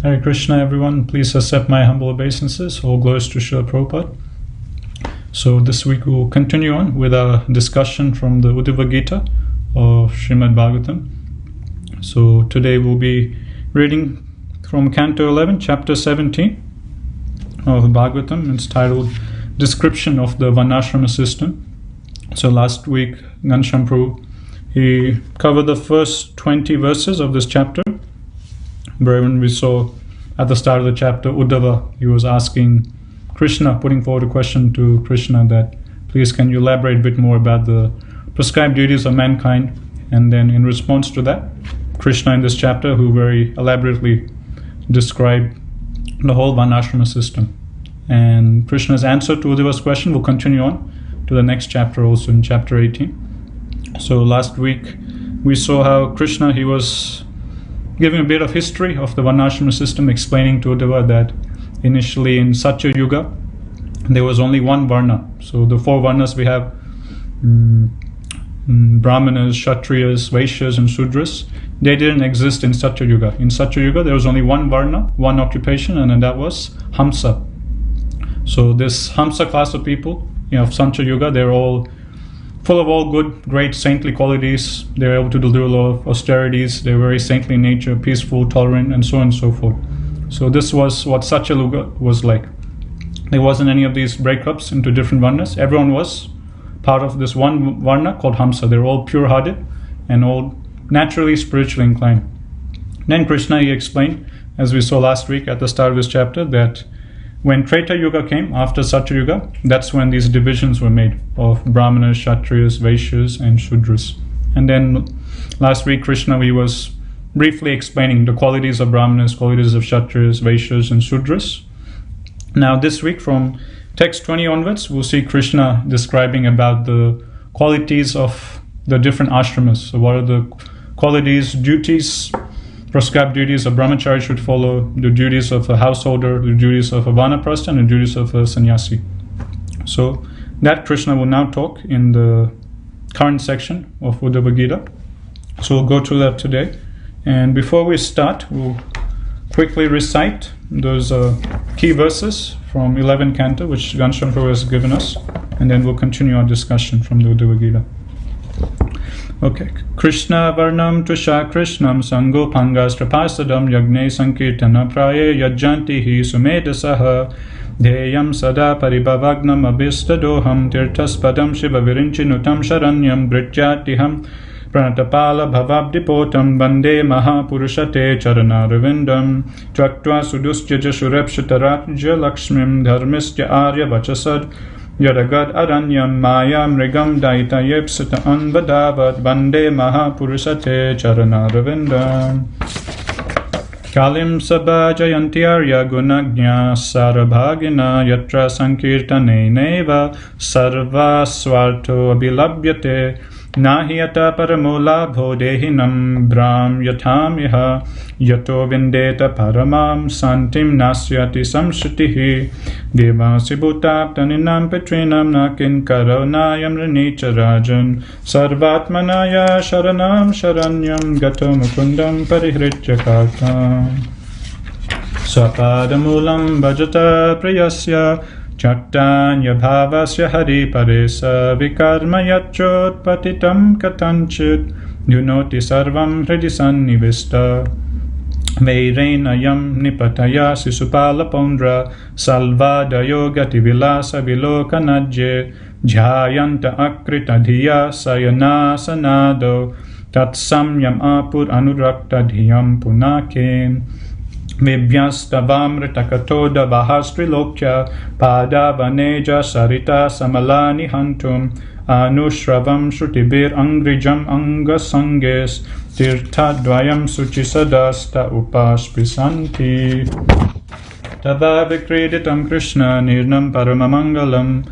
Hare Krishna, everyone. Please accept my humble obeisances. All glories to Srila Prabhupada. So this week we'll continue on with our discussion from the Uddhava Gita of Srimad Bhagavatam. So today we'll be reading from Canto 11, Chapter 17 of Bhagavatam. It's titled Description of the Varnashrama System. So last week, Ghanashyam Prabhu, he covered the first 20 verses of this chapter, wherein we saw at the start of the chapter, Uddhava, he was asking Krishna, putting forward a question to Krishna that, please can you elaborate a bit more about the prescribed duties of mankind? And then in response to that, Krishna in this chapter, who very elaborately described the whole Varnashrama system. And Krishna's answer to Uddhava's question will continue on to the next chapter also in chapter 18. So last week we saw how Krishna, he was giving a bit of history of the Varnashrama system, explaining to Uddhava that initially in Satya Yuga there was only one Varna. So the four Varnas we have, Brahmanas, Kshatriyas, Vaishyas and Sudras, they didn't exist in Satya Yuga. In Satya Yuga there was only one Varna, one occupation, and that was Hamsa. So this Hamsa class of people, of Satya Yuga, they're all full of all good, great saintly qualities. They're able to do a lot of austerities. They're very saintly in nature, peaceful, tolerant, and so on and so forth. So this was what Satya Yuga was like. There wasn't any of these breakups into different Varnas. Everyone was part of this one Varna called Hamsa. They're all pure-hearted and all naturally spiritually inclined. Then Krishna, he explained, as we saw last week at the start of this chapter, that when Treta Yuga came, after Satya Yuga, that's when these divisions were made of Brahmanas, Kshatriyas, Vaishyas, and Shudras. And then last week, Krishna, he was briefly explaining the qualities of Brahmanas, qualities of Kshatriyas, Vaishyas, and Shudras. Now this week, from text 20 onwards, we'll see Krishna describing about the qualities of the different ashramas. So what are the qualities, duties, prescribed duties a brahmachari should follow, the duties of a householder, the duties of a vanaprastha, and the duties of a sannyasi. So that Krishna will now talk in the current section of Uddhava Gita. So we'll go through that today. And before we start, we'll quickly recite those key verses from 11 Canto, which Ghanashyam Prabhu has given us, and then we'll continue our discussion from the Uddhava Gita. Okay. Krishna Varnam Tusha Krishnam Sango Pangastrapasadam Yagne Sankirtana Praye Yajjanti Hi Sumedasaha Deyam Sada Paribhavagnam Abhistadoham Tirthaspadam Shiva Virinchinutam Sharanyam Gritjatiham Pranatapala Bhavabdipotam Bande Mahapurushate Charanarvindam Tvaktva Sudustyaja Shurepshataratja Lakshmim Dharmistya Arya Vachasad Yadagad Aranyam Maya Mrigam Daita Yepsata Anvadavat Bande Mahapurusate Charanarvindam Kalim Sabha Jayanti Arya Gunagnya Sarabhagina Yatra Sankirtane Neva Sarva Swarto Abhilabhyate Nahiyata Paramolabho Dehinam Brahm Yathamiha Yato Vindeta Paramam Santim Nasyati Samshritihi Devasi Bhutaptaninam Petrinam Nakin Karonayam Ranicharajan Sarvatmanaya Sharanam Sharanyam Gato Mukundam Parihrityakartam Sapadamulam Bhajata Priyasya Chaktanya Bhavasya Hari Paresa Vikarma Yachot Patitam Katanchit Yunoti Sarvam Hridisannivista Vairenayam Nipataya Sisupala Pondra Salvadayo Gati Vilasa Vilokanajye Jhayanta Akrita Dhiya Sayana Sanado Tatsamyam Apur Anurakta Dhiyam Punakem Vibhyastavamrita Katoda Bahastrilokya Padavaneja Sarita Samalani Hantum Anushravam Shrutibir Angrijam Angasanges Tirthadvayam Suchisadasta Upaspisanti Tava Vikreditam Krishna Nirnam Paramamangalam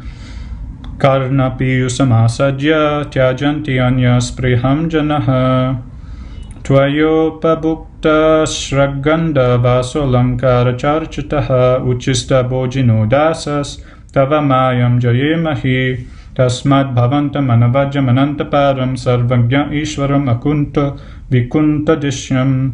Karna Piyusamasajya Tyajanti Anyas Priham Janaha Tvayopabhukta Shraganda Vasolankara Charchitaha Uchista Bojino Dasas Tava Mayam Jayemahi Tasmad Bhavantam Anavajam Anantaparam Sarvagya Ishwaram Akunta Vikunta Dishyam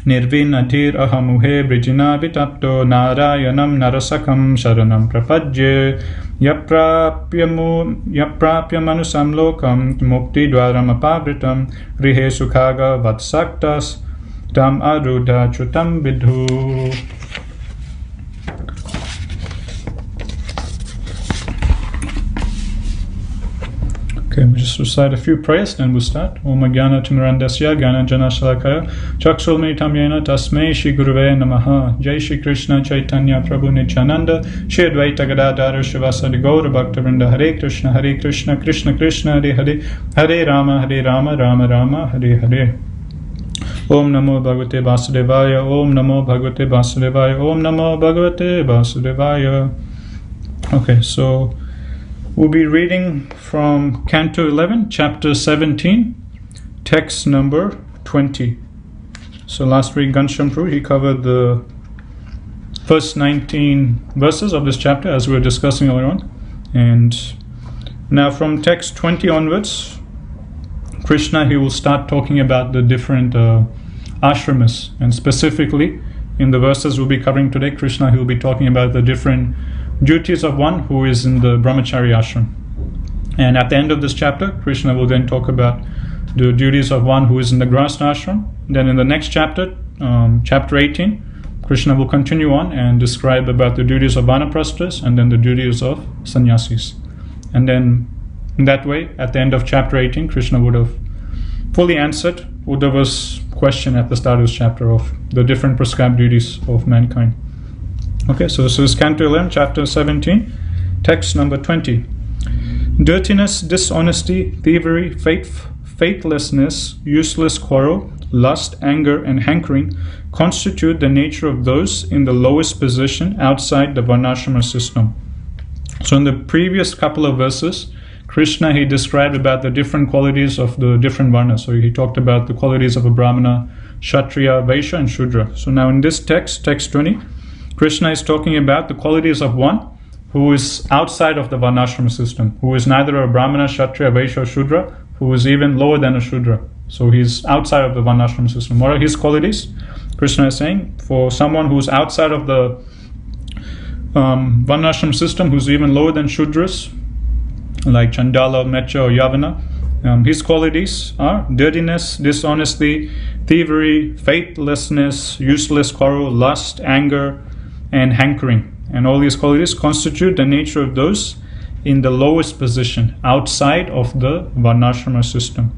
Nirvinadir ahamuhe brijina vitapto narayanam narasakam sharanam prapajye yaprapyamanusam lokam mukti dwaram apavritam grihe sukhaga vatsaktas tam arudha chutam vidhu. Okay, we'll just recite a few prayers, then we'll start. Om Jnana Timirandasya Jnana Jana Shalakaya Chakshulmritam Yena Tasmai Shri Guruve Namaha. Jai Shri Krishna Chaitanya Prabhu Nityananda Shri Advaita Gadadhara Shivasadi Gaura Bhaktivinoda. Hare Krishna Krishna Krishna Hare Hare Hare Rama Rama Rama Hare Hare. Om Namo Bhagavate Vasudevaya. Om Namo Bhagavate Vasudevaya. Om Namo Bhagavate Vasudevaya. Okay, so we'll be reading from Canto 11, Chapter 17, text number 20. So last week, Ghanashyam Prabhu, he covered the first 19 verses of this chapter as we were discussing earlier on. And now from text 20 onwards, Krishna, he will start talking about the different ashramas. And specifically, in the verses we'll be covering today, Krishna, he will be talking about the different duties of one who is in the Brahmacharya ashram. And at the end of this chapter, Krishna will then talk about the duties of one who is in the Grahastha ashram. Then in the next chapter, chapter 18, Krishna will continue on and describe about the duties of vanaprasthas and then the duties of sannyasis. And then in that way, at the end of chapter 18, Krishna would have fully answered Uddhava's question at the start of this chapter of the different prescribed duties of mankind. Okay, so this is Canto 11, Chapter 17, text number 20. Dirtiness, dishonesty, thievery, faithlessness, useless quarrel, lust, anger, and hankering constitute the nature of those in the lowest position outside the varnashrama system. So in the previous couple of verses, Krishna, he described about the different qualities of the different varnas. So he talked about the qualities of a Brahmana, Kshatriya, Vaishya, and Shudra. So now in this text, text 20, Krishna is talking about the qualities of one who is outside of the varnashrama system, who is neither a Brahmana, Kshatriya, Vaishya, or Shudra, who is even lower than a Shudra. So he's outside of the varnashrama system. What are his qualities? Krishna is saying, for someone who's outside of the varnashrama system, who's even lower than Shudras, like Chandala, Mlecha, or Yavana, his qualities are dirtiness, dishonesty, thievery, faithlessness, useless quarrel, lust, anger, and hankering. And all these qualities constitute the nature of those in the lowest position outside of the varnashrama system.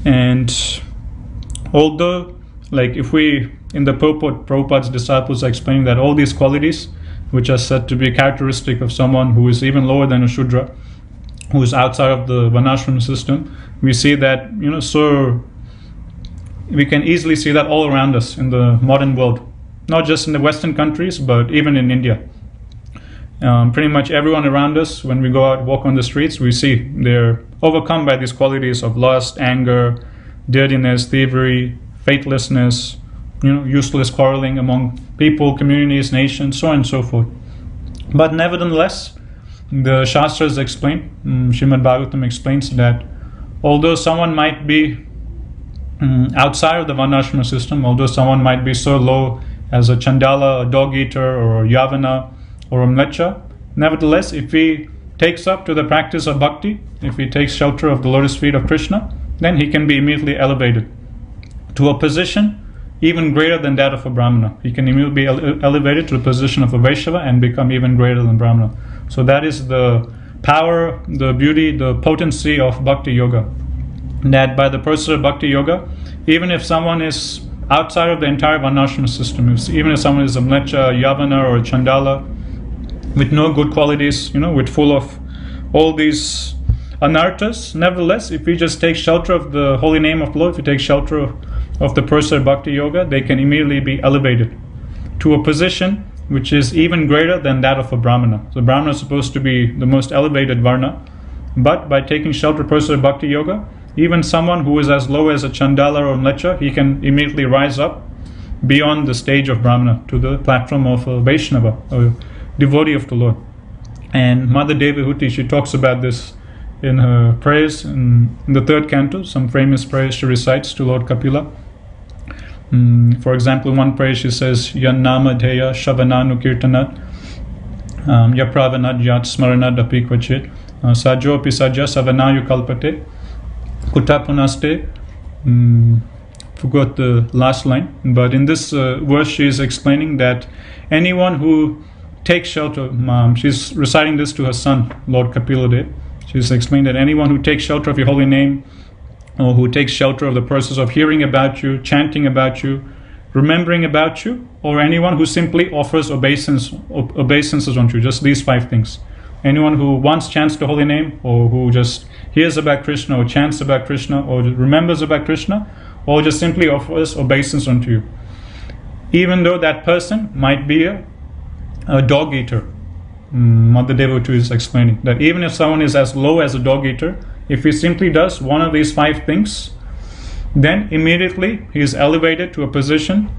And although, like if we, in the purport, Prabhupada's disciples are explaining that all these qualities, which are said to be characteristic of someone who is even lower than a Shudra, who is outside of the varnashrama system, we see that, so we can easily see that all around us in the modern world. Not just in the Western countries, but even in India. Pretty much everyone around us, when we go out, walk on the streets, we see they're overcome by these qualities of lust, anger, dirtiness, thievery, faithlessness, useless quarreling among people, communities, nations, so on and so forth. But nevertheless, the Shastras explain, Srimad Bhagavatam explains that although someone might be outside of the varnashrama system, although someone might be so low as a Chandala, a dog eater, or a Yavana, or a Mlecha, nevertheless, if he takes up to the practice of bhakti, if he takes shelter of the lotus feet of Krishna, then he can be immediately elevated to a position even greater than that of a Brahmana. He can immediately be elevated to the position of a Vaishnava and become even greater than Brahmana. So that is the power, the beauty, the potency of Bhakti Yoga. That by the process of Bhakti Yoga, even if someone is outside of the entire varnashrama system, even if someone is a Mlecha, Yavana, or a Chandala, with no good qualities, with full of all these anarthas, nevertheless, if we just take shelter of the holy name of the Lord, if we take shelter of the process of Bhakti Yoga, they can immediately be elevated to a position which is even greater than that of a Brahmana. So Brahmana is supposed to be the most elevated varna, but by taking shelter of the process of Bhakti Yoga, even someone who is as low as a Chandala or Mlecha, he can immediately rise up beyond the stage of Brahmana to the platform of a Vaishnava, a devotee of the Lord. And Mother Devahuti, she talks about this in her prayers in the third canto, some famous prayers she recites to Lord Kapila, For example, in one prayer she says, Yan nama dheya shavananu kirtanat yapravanat yat smaranat api kvachit sajo api saja savanayu kalpate kuta punaste. Forgot the last line, but in this verse she is explaining that anyone who takes shelter, she's reciting this to her son, Lord Kapila. She's explaining that anyone who takes shelter of your holy name, or who takes shelter of the process of hearing about you, chanting about you, remembering about you, or anyone who simply offers obeisances unto you, just these 5 things. Anyone who once chants the holy name, or who just hears about Krishna, or chants about Krishna, or remembers about Krishna, or just simply offers obeisance unto you. Even though that person might be a dog eater, Mother Devotee is explaining that even if someone is as low as a dog eater, if he simply does one of these 5 things, then immediately he is elevated to a position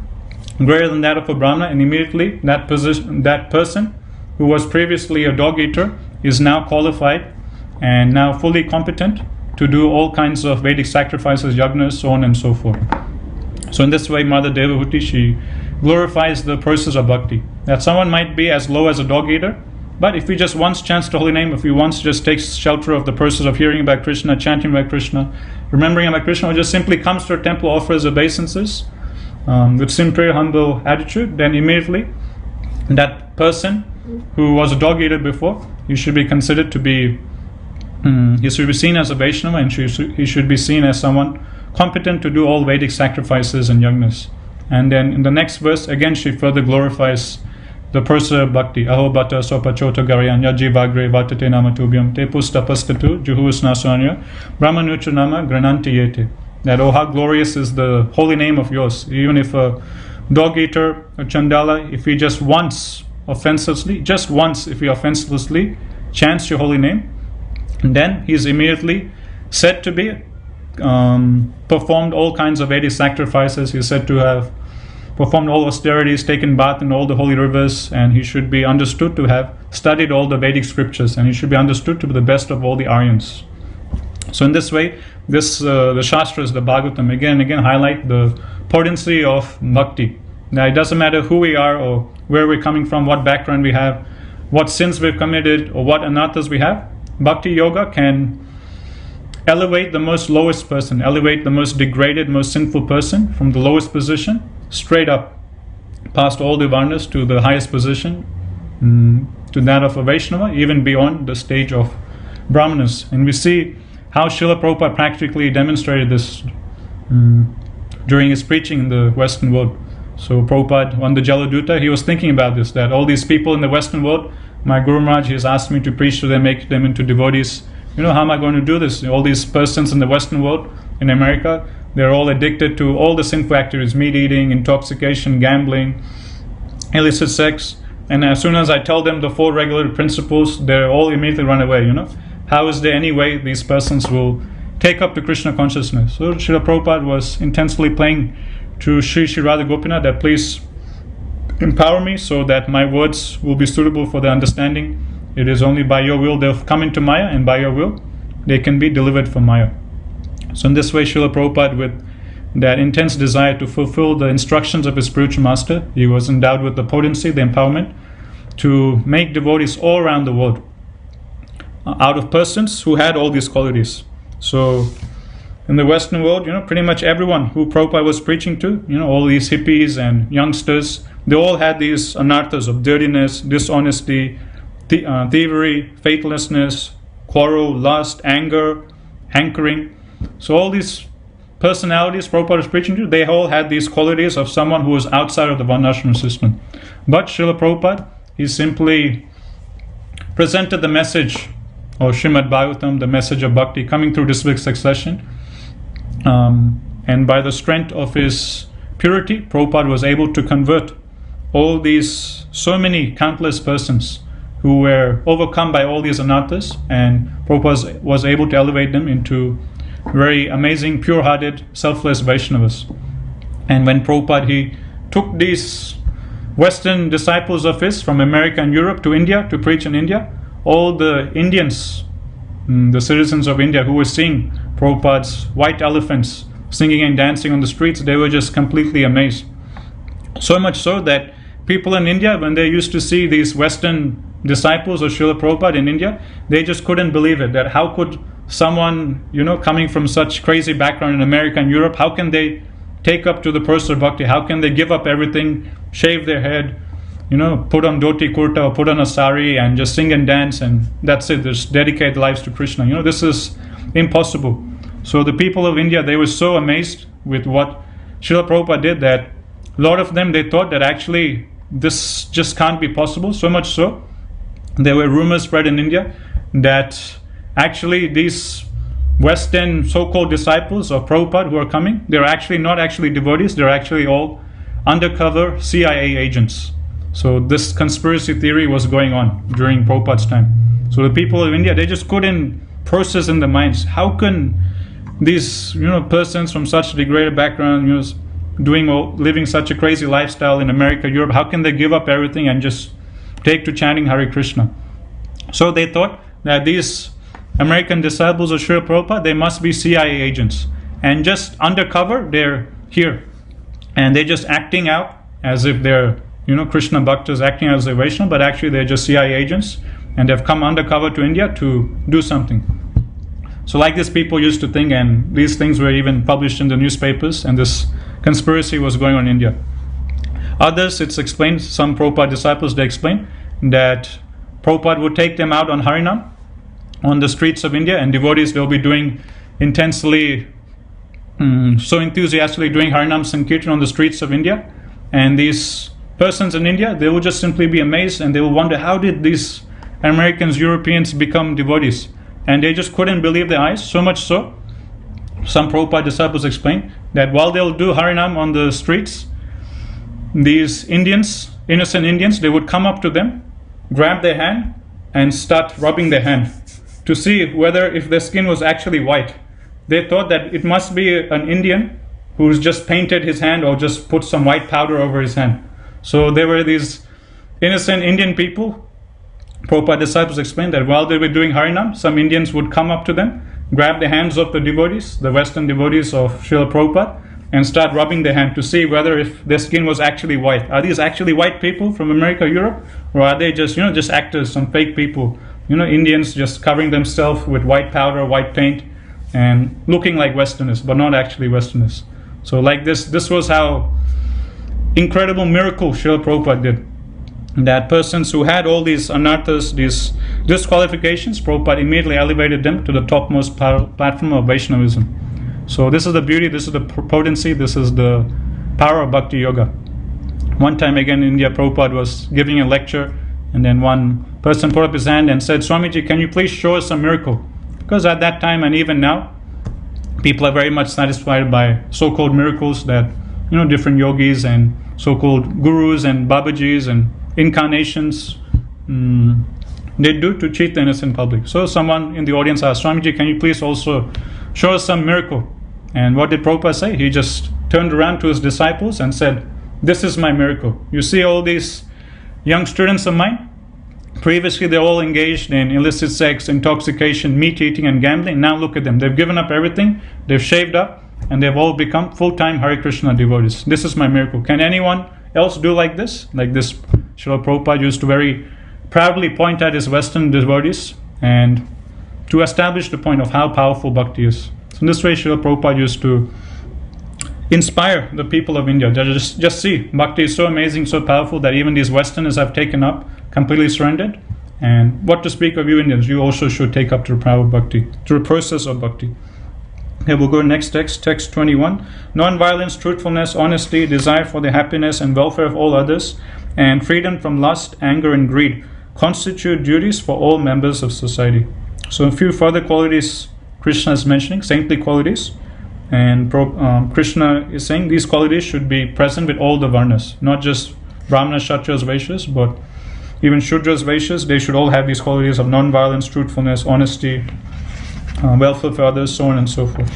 greater than that of a Brahmana, and immediately that person who was previously a dog eater is now qualified and now fully competent to do all kinds of Vedic sacrifices, yagnas, so on and so forth. So in this way, Mother Devotee, she glorifies the process of bhakti. That someone might be as low as a dog eater, but if he just once chants the holy name, if he once just takes shelter of the process of hearing about Krishna, chanting about Krishna, remembering about Krishna, or just simply comes to a temple, offers obeisances with sincere, humble attitude, then immediately that person who was a dog eater before, he should be considered to be, he should be seen as a Vaishnava, and he should be seen as someone competent to do all Vedic sacrifices and yagnas. And then in the next verse, again she further glorifies the process of bhakti. Aho bhata sopachota garyan yajivagre vatate namatubhyam te pustapastatu juhus nasanya brahmanucha nama grananti yete. That, oh, how glorious is the holy name of yours. Even if a dog eater, a chandala, if he just once offenselessly chants your holy name, then he is immediately said to be performed all kinds of Vedic sacrifices. He is said to have performed all austerities, taken bath in all the holy rivers, and he should be understood to have studied all the Vedic scriptures, and he should be understood to be the best of all the Aryans. So in this way, the Shastras, the Bhagavatam, again and again highlight the potency of bhakti. Now it doesn't matter who we are, or where we're coming from, what background we have, what sins we've committed, or what anarthas we have. Bhakti yoga can elevate the most lowest person, elevate the most degraded, most sinful person from the lowest position straight up past all the varnas to the highest position, to that of a Vaishnava, even beyond the stage of Brahmanas. And we see how Srila Prabhupada practically demonstrated this during his preaching in the Western world. So Prabhupada, on the Jaladuta, he was thinking about this, that all these people in the Western world, my Guru Maharaj, he has asked me to preach to them, make them into devotees. How am I going to do this? All these persons in the Western world, in America, they're all addicted to all the sinful activities, meat eating, intoxication, gambling, illicit sex. And as soon as I tell them the 4 regular principles, they all immediately run away, How is there any way these persons will take up the Krishna consciousness? So Srila Prabhupada was intensely praying to Sri Radha Gopinath that please empower me so that my words will be suitable for their understanding. It is only by your will they've come into Maya, and by your will they can be delivered from Maya. So in this way, Srila Prabhupada, with that intense desire to fulfill the instructions of his spiritual master, he was endowed with the potency, the empowerment to make devotees all around the world out of persons who had all these qualities. So in the Western world, pretty much everyone who Prabhupada was preaching to, all these hippies and youngsters, they all had these anarthas of dirtiness, dishonesty, thievery, faithlessness, quarrel, lust, anger, hankering. So all these personalities Prabhupada was preaching to, they all had these qualities of someone who was outside of the Varnashram system. But Srila Prabhupada, he simply presented the message of Srimad Bhagavatam, the message of bhakti, coming through disciplic succession. And by the strength of his purity, Prabhupada was able to convert all these, so many countless persons who were overcome by all these anarthas, and Prabhupada was able to elevate them into very amazing, pure-hearted, selfless Vaishnavas. And when Prabhupada, he took these Western disciples of his from America and Europe to India to preach in India, all the Indians, the citizens of India who were seeing Prabhupada's white elephants singing and dancing on the streets, they were just completely amazed. So much so that people in India, when they used to see these Western disciples of Srila Prabhupada in India, they just couldn't believe it, that how could someone, coming from such crazy background in America and Europe, how can they take up to the personal bhakti? How can they give up everything, shave their head, put on dhoti kurta or put on a sari and just sing and dance and that's it, just dedicate lives to Krishna? This is impossible. So the people of India, they were so amazed with what Srila Prabhupada did that a lot of them, they thought that actually this just can't be possible. So much so, there were rumors spread in India that actually these Western so-called disciples of Prabhupada who are coming, they're actually not actually devotees, they're actually all undercover CIA agents. So this conspiracy theory was going on during Prabhupada's time. So the people of India, they just couldn't process in their minds, how can these persons from such degraded background, living such a crazy lifestyle in America, Europe, how can they give up everything and just take to chanting Hare Krishna? So they thought that these American disciples of Srila Prabhupada, they must be CIA agents. And just undercover, they're here. And they're just acting out as if they're, Krishna Bhaktas acting as a Vaishnava, but actually they're just CIA agents. And they've come undercover to India to do something. So like this, people used to think, and these things were even published in the newspapers, and this conspiracy was going on in India. Others, it's explained, some Prabhupada disciples, they explain that Prabhupada would take them out on Harinam on the streets of India, and devotees will be doing intensely, so enthusiastically doing Harinam Sankirtan on the streets of India. And these persons in India, they will just simply be amazed and they will wonder, how did these Americans, Europeans become devotees? And they just couldn't believe their eyes. So much so, some Prabhupada disciples explain that while they'll do Harinam on the streets, these Indians, innocent Indians, they would come up to them, grab their hand and start rubbing their hand to see whether if their skin was actually white. They thought that it must be an Indian who's just painted his hand or just put some white powder over his hand. So there were these innocent Indian people. Prabhupada disciples explained that while they were doing Harinam, some Indians would come up to them, grab the hands of the devotees, the Western devotees of Srila Prabhupada, and start rubbing their hand to see whether if their skin was actually white. Are these actually white people from America, Europe? Or are they just, just actors, some fake people? Indians just covering themselves with white powder, white paint, and looking like Westerners, but not actually Westerners. So like this was how incredible miracle Srila Prabhupada did. That persons who had all these anarthas, these disqualifications, Prabhupada immediately elevated them to the topmost platform of Vaishnavism. So this is the beauty, this is the potency, this is the power of Bhakti Yoga. One time again in India, Prabhupada was giving a lecture, and then one person put up his hand and said, Swamiji, can you please show us a miracle? Because at that time and even now, people are very much satisfied by so-called miracles that, different yogis and so-called gurus and babajis and incarnations they do to cheat the innocent public. So someone in the audience asked, Swamiji, can you please also show us some miracle? And what did Prabhupada say? He just turned around to his disciples and said, this is my miracle. You see all these young students of mine? Previously they're all engaged in illicit sex, intoxication, meat eating and gambling. Now look at them. They've given up everything. They've shaved up and they've all become full-time Hare Krishna devotees. This is my miracle. Can anyone else do like this? Like this, Srila Prabhupada used to very proudly point at his Western devotees and to establish the point of how powerful bhakti is. So in this way, Srila Prabhupada used to inspire the people of India. Just see, bhakti is so amazing, so powerful that even these Westerners have taken up, completely surrendered. And what to speak of you Indians, you also should take up to the power of bhakti, to the process of bhakti. Okay, we'll go next text, text 21. Non-violence, truthfulness, honesty, desire for the happiness and welfare of all others, and freedom from lust, anger, and greed constitute duties for all members of society. So a few further qualities Krishna is mentioning, saintly qualities. And Krishna is saying these qualities should be present with all the varnas, not just Brahmanas, Kshatriyas, Vaishyas, but even Shudras, Vaishyas. They should all have these qualities of non-violence, truthfulness, honesty, welfare for others, so on and so forth.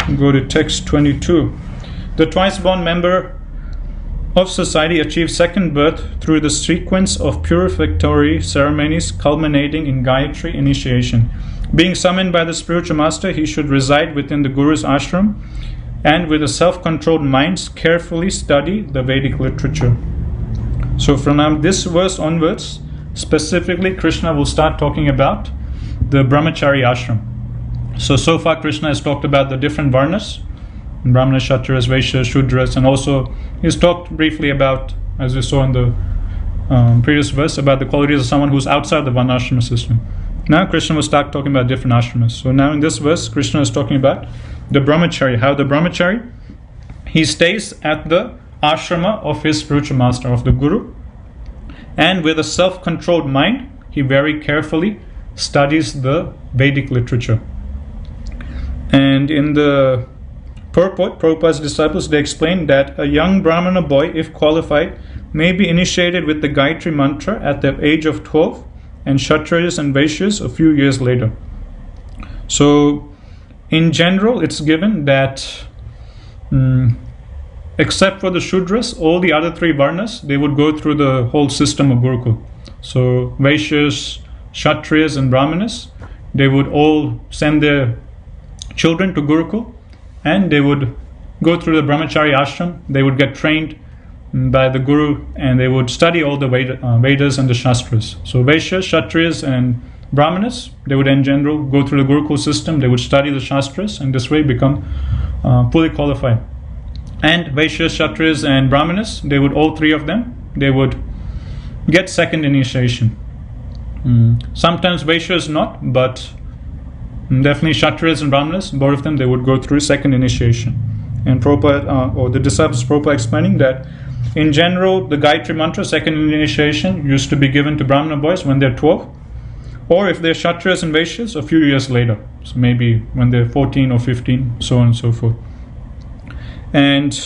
We'll go to text 22. The twice-born member of society achieves second birth through the sequence of purificatory ceremonies culminating in Gayatri initiation. Being summoned by the spiritual master, he should reside within the Guru's ashram and with a self-controlled minds carefully study the Vedic literature. So from this verse onwards, specifically Krishna will start talking about the Brahmacharya ashram. So far Krishna has talked about the different varnas, Brahmanas, Kshatriyas, Vaishyas, Shudras, and also he's talked briefly about, as we saw in the previous verse, about the qualities of someone who's outside the varnashrama system. Now Krishna will start talking about different ashramas. So now in this verse, Krishna is talking about the Brahmacharya, how the Brahmachari, he stays at the ashrama of his spiritual master, of the Guru, and with a self-controlled mind, he very carefully studies the Vedic literature. And in the purport, Prabhupada's disciples, they explain that a young Brahmana boy, if qualified, may be initiated with the Gayatri mantra at the age of 12, and Kshatriyas and Vaishyas a few years later. So in general, it's given that except for the Shudras, all the other three varnas, they would go through the whole system of Gurukul. So Vaishyas, Kshatriyas and Brahmanas, they would all send their children to Gurukul, and they would go through the Brahmacharya ashram. They would get trained by the Guru, and they would study all the Vedas and the Shastras. So Vaishyas, Kshatriyas and Brahmanas, they would in general go through the Gurukul system. They would study the Shastras, and this way become fully qualified. And Vaishyas, Kshatriyas and Brahmanas, they would, all three of them, they would get second initiation. Sometimes Vaishyas not, but definitely Kshatriyas and Brahmanas, both of them, they would go through second initiation. And Prabhupada, or the disciples Prabhupada explaining that in general, the Gayatri mantra, second initiation, used to be given to Brahmana boys when they're 12, or if they're Kshatriyas and Vaishyas, a few years later, so maybe when they're 14 or 15, so on and so forth. And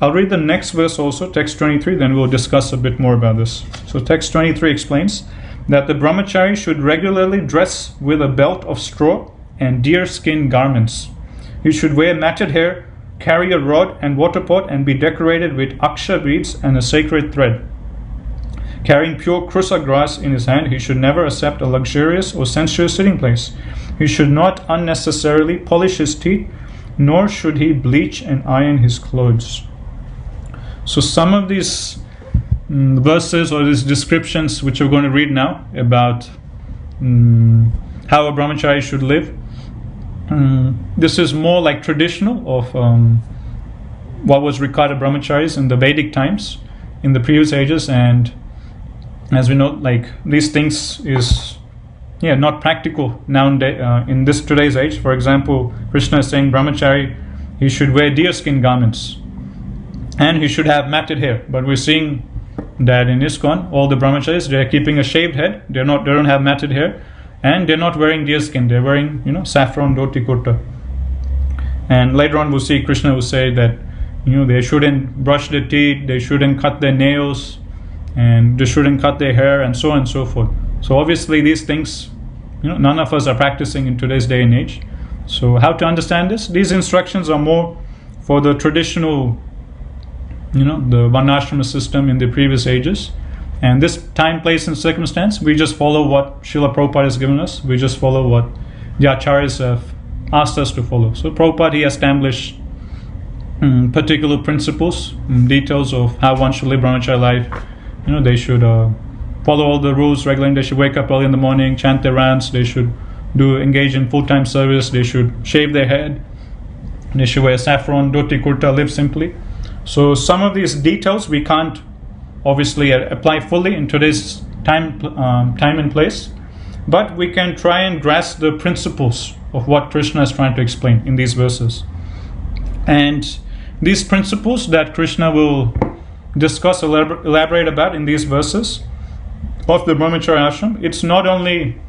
I'll read the next verse also, text 23, then we'll discuss a bit more about this. So text 23 explains that the Brahmachari should regularly dress with a belt of straw and deerskin garments. He should wear matted hair, carry a rod and water pot, and be decorated with aksha beads and a sacred thread. Carrying pure krusa grass in his hand, he should never accept a luxurious or sensuous sitting place. He should not unnecessarily polish his teeth, nor should he bleach and iron his clothes. So some of these verses or these descriptions which we're going to read now about how a brahmachari should live, this is more like traditional of what was regarded brahmacharis in the Vedic times, in the previous ages, and as we know, like these things is not practical nowadays in this today's age. For example, Krishna is saying brahmachari, he should wear deerskin garments and he should have matted hair. But we're seeing that in ISKCON, all the brahmacharis, they're keeping a shaved head. They don't have matted hair, and they're not wearing deerskin. They're wearing saffron dhoti kurta. And later on, we'll see Krishna will say that they shouldn't brush their teeth, they shouldn't cut their nails, and they shouldn't cut their hair, and so on and so forth. So obviously, these things, none of us are practicing in today's day and age. So how to understand this? These instructions are more for the traditional, the Varnashrama system in the previous ages. And this time, place, and circumstance, we just follow what Srila Prabhupada has given us. We just follow what the Acharyas have asked us to follow. So Prabhupada, he established particular principles, details of how one should live brahmacharya life. They should follow all the rules regularly. They should wake up early in the morning, chant their rounds. They should engage in full-time service. They should shave their head. They should wear saffron, dhoti kurta, live simply. So some of these details we can't obviously apply fully in today's time and place, but we can try and grasp the principles of what Krishna is trying to explain in these verses. And these principles that Krishna will discuss, elaborate about in these verses of the Brahmacharya ashram, it's not only,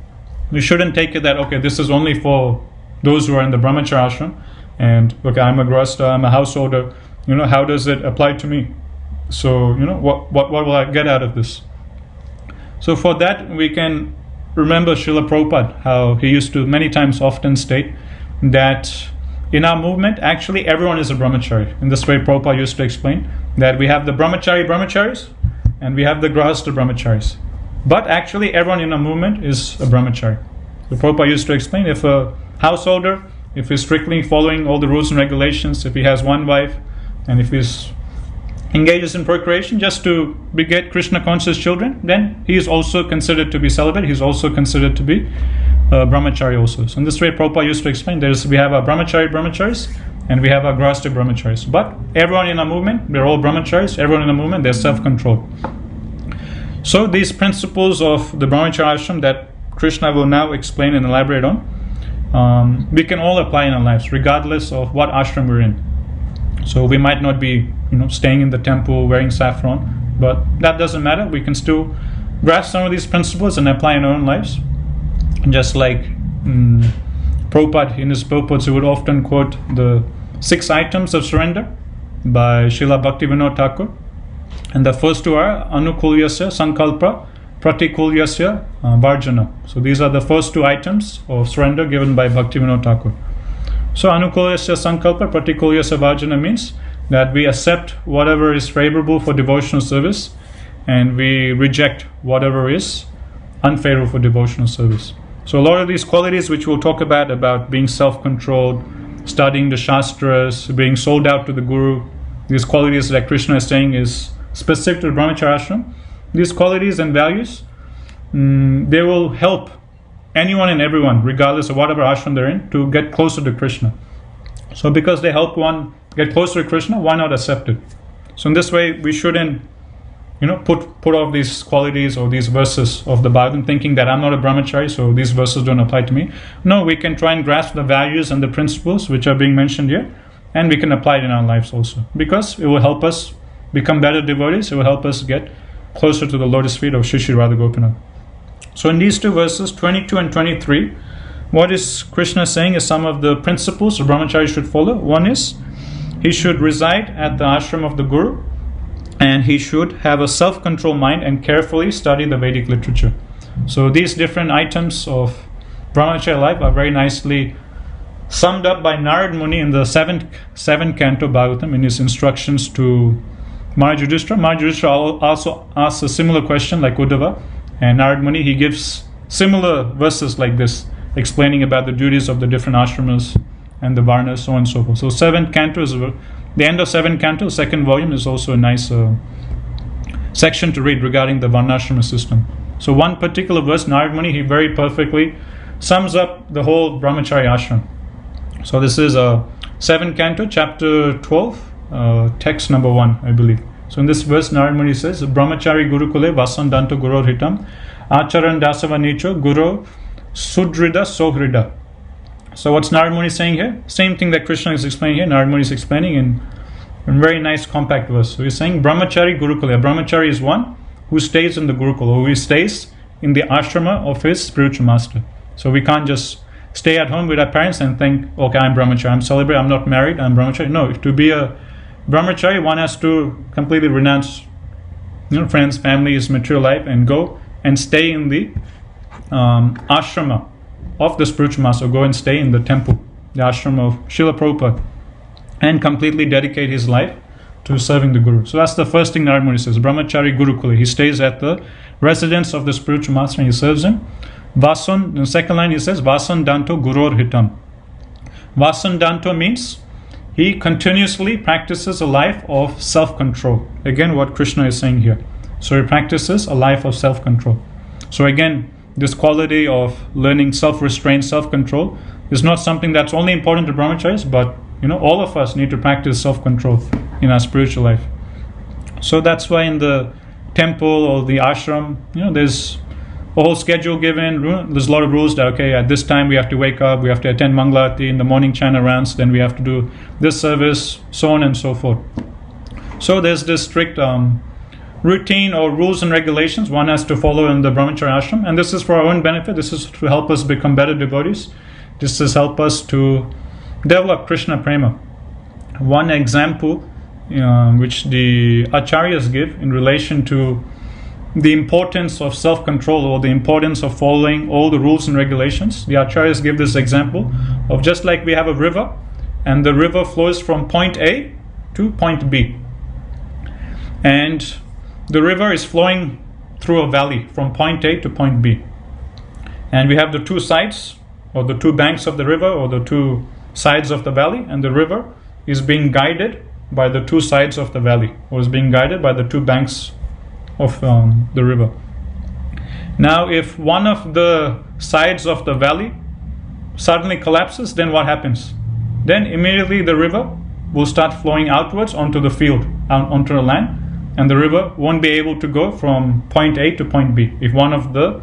we shouldn't take it that, okay, this is only for those who are in the Brahmacharya ashram, and okay, I'm a grasta, I'm a householder, how does it apply to me? So, what will I get out of this? So for that, we can remember Srila Prabhupada, how he used to many times often state that in our movement, actually everyone is a brahmachari. In this way, Prabhupada used to explain that we have the brahmacharis and we have the grahastha brahmacharis. But actually everyone in our movement is a brahmachari. So Prabhupada used to explain, if a householder if he's strictly following all the rules and regulations, if he has one wife, and if he's engages in procreation just to beget Krishna conscious children, then he is also considered to be celibate. He's also considered to be Brahmacharya also. So in this way, Prabhupada used to explain, we have our Brahmacharis, and we have our Grahastha Brahmacharis. But everyone in our movement, they're all Brahmacharis. Everyone in the movement, they're self-controlled. So these principles of the Brahmacharya ashram that Krishna will now explain and elaborate on, we can all apply in our lives, regardless of what ashram we're in. So we might not be, staying in the temple, wearing saffron, but that doesn't matter. We can still grasp some of these principles and apply in our own lives. Just like Prabhupada, in his purports, he would often quote the 6 items of surrender by Srila Bhaktivinoda Thakur. And the first 2 are Anukulyasya Sankalpa, Pratikulyasya Varjana. So these are the first 2 items of surrender given by Bhaktivinoda Thakur. So Anukulyasya Sankalpa, Pratikulyasya Varjana means that we accept whatever is favorable for devotional service and we reject whatever is unfavorable for devotional service. So a lot of these qualities which we'll talk about being self-controlled, studying the Shastras, being sold out to the Guru, these qualities that Krishna is saying is specific to the Brahmacharya ashram. These qualities and values, they will help anyone and everyone, regardless of whatever ashram they're in, to get closer to Krishna. So because they help one get closer to Krishna, why not accept it? So in this way, we shouldn't put off these qualities or these verses of the Bhagavatam thinking that I'm not a brahmachari, so these verses don't apply to me. No, we can try and grasp the values and the principles which are being mentioned here, and we can apply it in our lives also, because it will help us become better devotees. It will help us get closer to the lotus feet of Shri Shri Radha Gopinath. So in these 2 verses, 22 and 23, what is Krishna saying is some of the principles a brahmachari should follow. One is, he should reside at the ashram of the Guru, and he should have a self-controlled mind and carefully study the Vedic literature. So these different items of brahmacharya life are very nicely summed up by Narad Muni in the 7th canto Bhagavatam in his instructions to Maharaj Yudhishthira. Maharaj Yudhishthira also asks a similar question like Uddhava, and Narad Muni, he gives similar verses like this, explaining about the duties of the different ashramas and the varnas, so on and so forth. So 7th canto is the end of 7th canto, 2nd volume, is also a nice section to read regarding the varnashrama system. So one particular verse, Narad Muni, he very perfectly sums up the whole brahmacharya ashram. So this is 7th canto, chapter 12, text number 1, I believe. So in this verse, Narad Muni says, Brahmachari Gurukule Vasan Danto Guror Hitam Acharan Dasava Nicho Guru Sudrida Sohrida. So what's Narad Muni saying here? Same thing that Krishna is explaining here. Narad Muni is explaining in very nice compact verse. So he's saying Brahmachari Gurukule. Brahmachari is one who stays in the Gurukula, who stays in the ashrama of his spiritual master. So we can't just stay at home with our parents and think, okay, I'm Brahmachari, I'm celibate, I'm not married, I'm Brahmachari. No, to be a Brahmachari, one has to completely renounce friends, family, his material life, and go and stay in the ashrama of the spiritual master. Go and stay in the temple, the ashram of Srila Prabhupada, and completely dedicate his life to serving the Guru. So that's the first thing Narad Muni says, Brahmachari Gurukula. He stays at the residence of the spiritual master and he serves him. Vasan, in the second line he says, Vasan Danto Guror Hitam. Vasan Danto means he continuously practices a life of self-control. Again, what Krishna is saying here. So he practices a life of self-control. So again, this quality of learning self-restraint, self-control is not something that's only important to brahmacharis, but all of us need to practice self-control in our spiritual life. So that's why in the temple or the ashram, there's a whole schedule given. There's a lot of rules that, okay, at this time we have to wake up, we have to attend Mangalarti, in the morning chant rounds, then we have to do this service, so on and so forth. So there's this strict routine or rules and regulations one has to follow in the Brahmacharya ashram, and this is for our own benefit. This is to help us become better devotees. This is help us to develop Krishna prema. One example which the acharyas give in relation to the importance of self-control or the importance of following all the rules and regulations, the acharyas give this example of just like we have a river, and the river flows from point A to point B, and the river is flowing through a valley from point A to point B, and we have the 2 sides or the 2 banks of the river or the 2 sides of the valley, and the river is being guided by the two sides of the valley, or is being guided by the two banks of the river. Now, if one of the sides of the valley suddenly collapses, then what happens? Then immediately the river will start flowing outwards onto the field, onto the land, and the river won't be able to go from point A to point B if one of the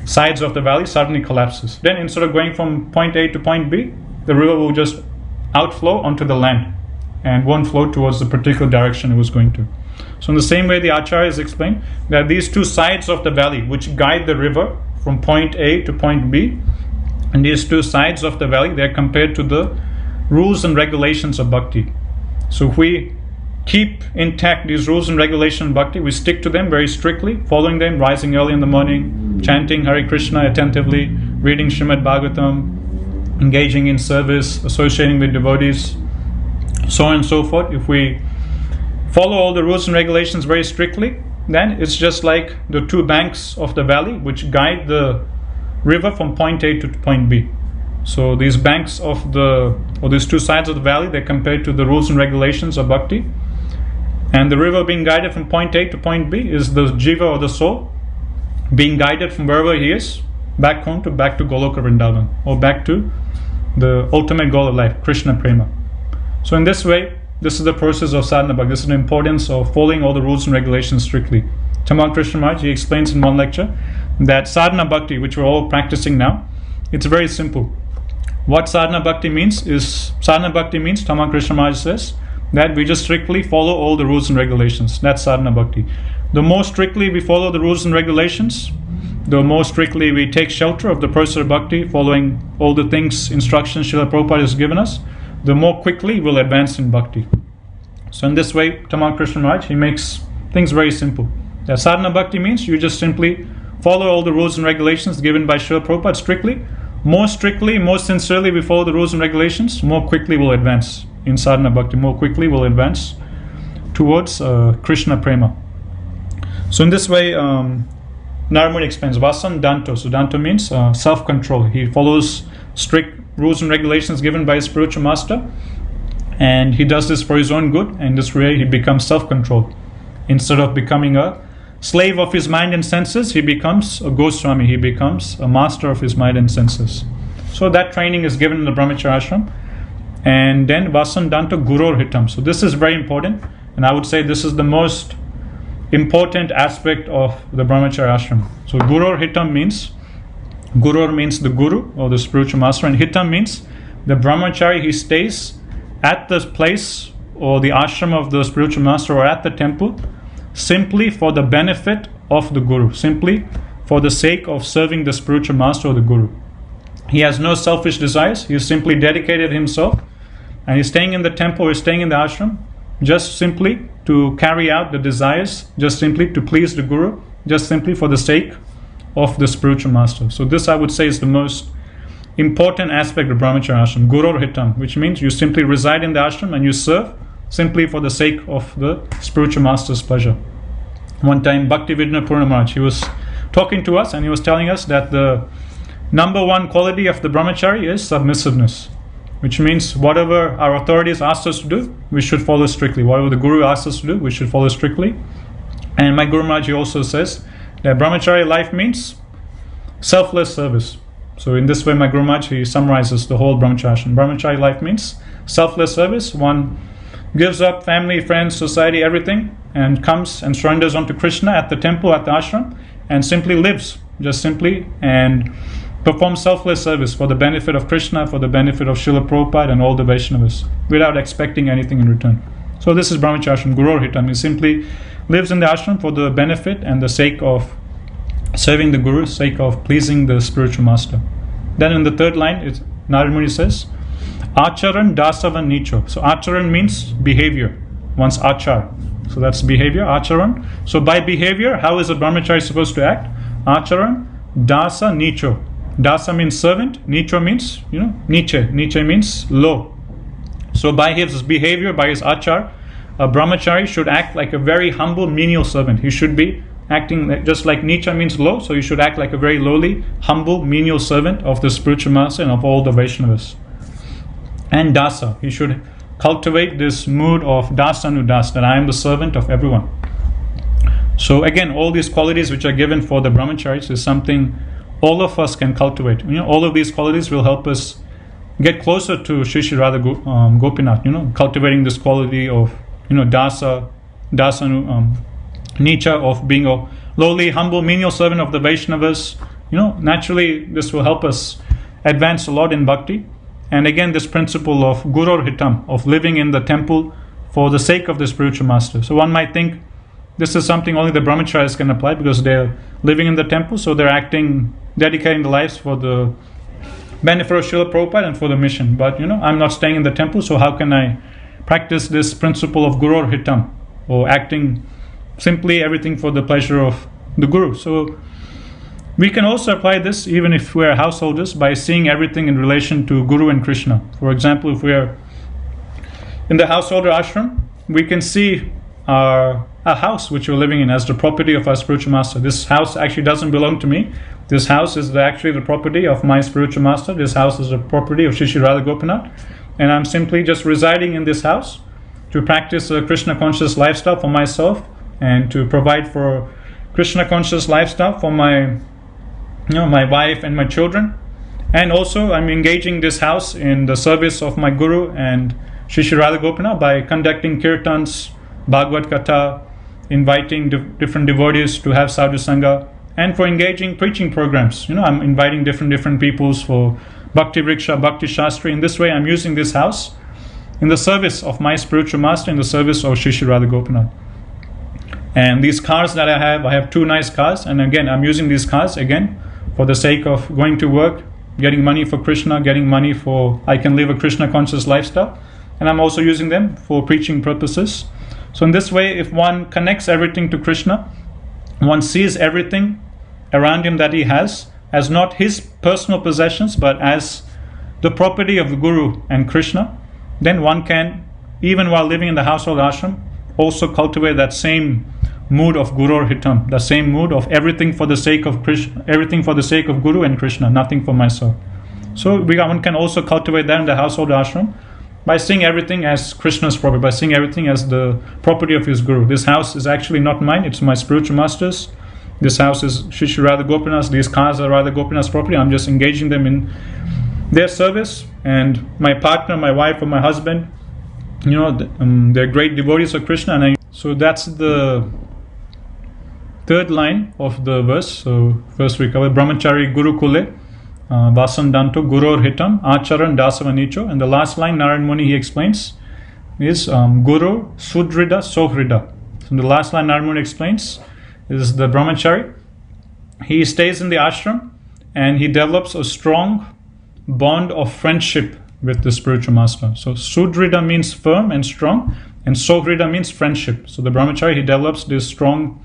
sides of the valley suddenly collapses. Then instead of going from point A to point B, the river will just outflow onto the land and won't flow towards the particular direction it was going to. So in the same way, the Acharyas explain that these two sides of the valley which guide the river from point A to point B, and these two sides of the valley, they are compared to the rules and regulations of bhakti. So if we keep intact these rules and regulations of bhakti, we stick to them very strictly, following them, rising early in the morning, chanting Hare Krishna attentively, reading Srimad Bhagavatam, engaging in service, associating with devotees, so on and so forth. If we follow all the rules and regulations very strictly, then it's just like the two banks of the valley which guide the river from point A to point B. So these banks of these two sides of the valley, they're compared to the rules and regulations of bhakti. And the river being guided from point A to point B is the jiva, or the soul, being guided from wherever he is back home, back to Goloka Vrindavan, or back to the ultimate goal of life, Krishna Prema. So in this way, this is the process of sadhana bhakti. This is the importance of following all the rules and regulations strictly. Tamal Krishna Maharaj, he explains in one lecture that sadhana bhakti, which we're all practicing now, it's very simple. What sadhana bhakti means, Tamal Krishna Maharaj says, that we just strictly follow all the rules and regulations. That's sadhana bhakti. The more strictly we follow the rules and regulations, the more strictly we take shelter of the process of bhakti, following all the things, instructions Srila Prabhupada has given us, the more quickly we'll advance in bhakti. So in this way, Tamal Krishna Maharaj, he makes things very simple. That sadhana bhakti means you just simply follow all the rules and regulations given by Srila Prabhupada strictly. More strictly, more sincerely we follow the rules and regulations, more quickly we'll advance in sadhana bhakti, more quickly we'll advance towards Krishna Prema. So in this way, Naramuni explains Vasan Danto. So Danto means self-control. He follows strict rules and regulations given by his spiritual master, and he does this for his own good, and this way he becomes self-controlled. Instead of becoming a slave of his mind and senses, he becomes a Goswami, he becomes a master of his mind and senses. So that training is given in the Brahmacharya ashram. And then Vasandanto Gurur Hitam. So this is very important, and I would say this is the most important aspect of the Brahmacharya ashram. So Gurur Hitam means, Gurur means the Guru or the spiritual master, and Hitam means the Brahmachari, he stays at the place or the ashram of the spiritual master or at the temple simply for the benefit of the Guru, simply for the sake of serving the spiritual master or the Guru. He has no selfish desires, he has simply dedicated himself, and he's staying in the temple or staying in the ashram just simply to carry out the desires, just simply to please the Guru, just simply for the sake of the spiritual master. So this, I would say, is the most important aspect of Brahmacharya ashram, Gurur Hitam, which means you simply reside in the ashram and you serve simply for the sake of the spiritual master's pleasure. One time, Bhaktivedanta Purna Maharaj, he was talking to us and he was telling us that the number one quality of the Brahmachari is submissiveness, which means whatever our authorities asked us to do, we should follow strictly. Whatever the Guru asked us to do, we should follow strictly. And my Guru Maharaj also says that Brahmachari life means selfless service. So in this way, my Guru Maharaj, he summarizes the whole Brahmacharya ashram. Brahmachari life means selfless service. One gives up family, friends, society, everything, and comes and surrenders onto Krishna at the temple, at the ashram, and simply lives, just simply, and performs selfless service for the benefit of Krishna, for the benefit of Srila Prabhupada and all the Vaishnavas, without expecting anything in return. So this is Brahmacharya ashram, Gurur Hitam. He simply lives in the ashram for the benefit and the sake of serving the Guru, sake of pleasing the spiritual master. Then in the third line, Narada Muni says, Acharan Dasavan Nicho. So Acharan means behavior, one's achar. So that's behavior, Acharan. So by behavior, how is a Brahmachari supposed to act? Acharan Dasa Nicho. Dasa means servant, Nicho means, Niche. Niche means low. So by his behavior, by his achar, a Brahmachari should act like a very humble, menial servant. He should be acting just like Nicha means low, so you should act like a very lowly, humble, menial servant of the spiritual master and of all the Vaishnavas. and dasa. He should cultivate this mood of dasanudas, that I am the servant of everyone. So again, all these qualities which are given for the brahmacharis is something all of us can cultivate. All of these qualities will help us get closer to Shri Shri Radha Gopinath. Cultivating this quality of dasanu, nicha, of being a lowly, humble, menial servant of the Vaishnavas. Naturally this will help us advance a lot in bhakti. And again, this principle of gurur hitam, of living in the temple for the sake of the spiritual master. So one might think this is something only the brahmacharis can apply, because they're living in the temple, so they're dedicating their lives for the benefit of Srila Prabhupada and for the mission. But I'm not staying in the temple, so how can I practice this principle of gurur hitam, or acting simply everything for the pleasure of the guru? So we can also apply this even if we are householders, by seeing everything in relation to Guru and Krishna. For example, if we are in the householder ashram, we can see a house which we're living in as the property of our spiritual master. This house actually doesn't belong to me. This house is actually the property of my spiritual master. This house is the property of Shri Shri Radha Gopinath, and I'm simply just residing in this house to practice a Krishna conscious lifestyle for myself, and to provide for Krishna conscious lifestyle for my wife and my children. And also I'm engaging this house in the service of my Guru and Shri Shri Radha Gopinath by conducting kirtans, Bhagavad Katha, inviting different devotees to have sadhu sangha, and for engaging preaching programs. I'm inviting different peoples for Bhakti Vriksha, Bhakti Shastri. In this way I'm using this house in the service of my spiritual master, in the service of Shri Shri Radha Gopinath. And these cars that I have 2 nice cars, and again I'm using these cars again for the sake of going to work, getting money for Krishna, getting money for I can live a Krishna conscious lifestyle, and I'm also using them for preaching purposes. So in this way, if one connects everything to Krishna, one sees everything around him that he has as not his personal possessions, but as the property of the Guru and Krishna, then one can, even while living in the household ashram, also cultivate that same mood of gurur hitam, the same mood of everything for the sake of Krishna, everything for the sake of Guru and Krishna, nothing for myself. So one can also cultivate that in the household ashram by seeing everything as Krishna's property, by seeing everything as the property of his Guru. This house is actually not mine, it's my spiritual master's. This house is Shri Shri Radha Gopinath's. These cars are Radha Gopinath's property. I'm just engaging them in their service. And my partner, my wife, or my husband, they're great devotees of Krishna. So that's the 3rd line of the verse. So first we covered Brahmachari Guru Kule, Vasandanto Gurur Hitam, Acharan Dasavanicho. And the last line, Narayan Muni, he explains, is Guru Sudrida Sohrida. So the last line Narayan Muni explains is the Brahmachari. He stays in the ashram and he develops a strong bond of friendship with the spiritual master. So Sudrida means firm and strong, and Sohrida means friendship. So the Brahmachari, he develops this strong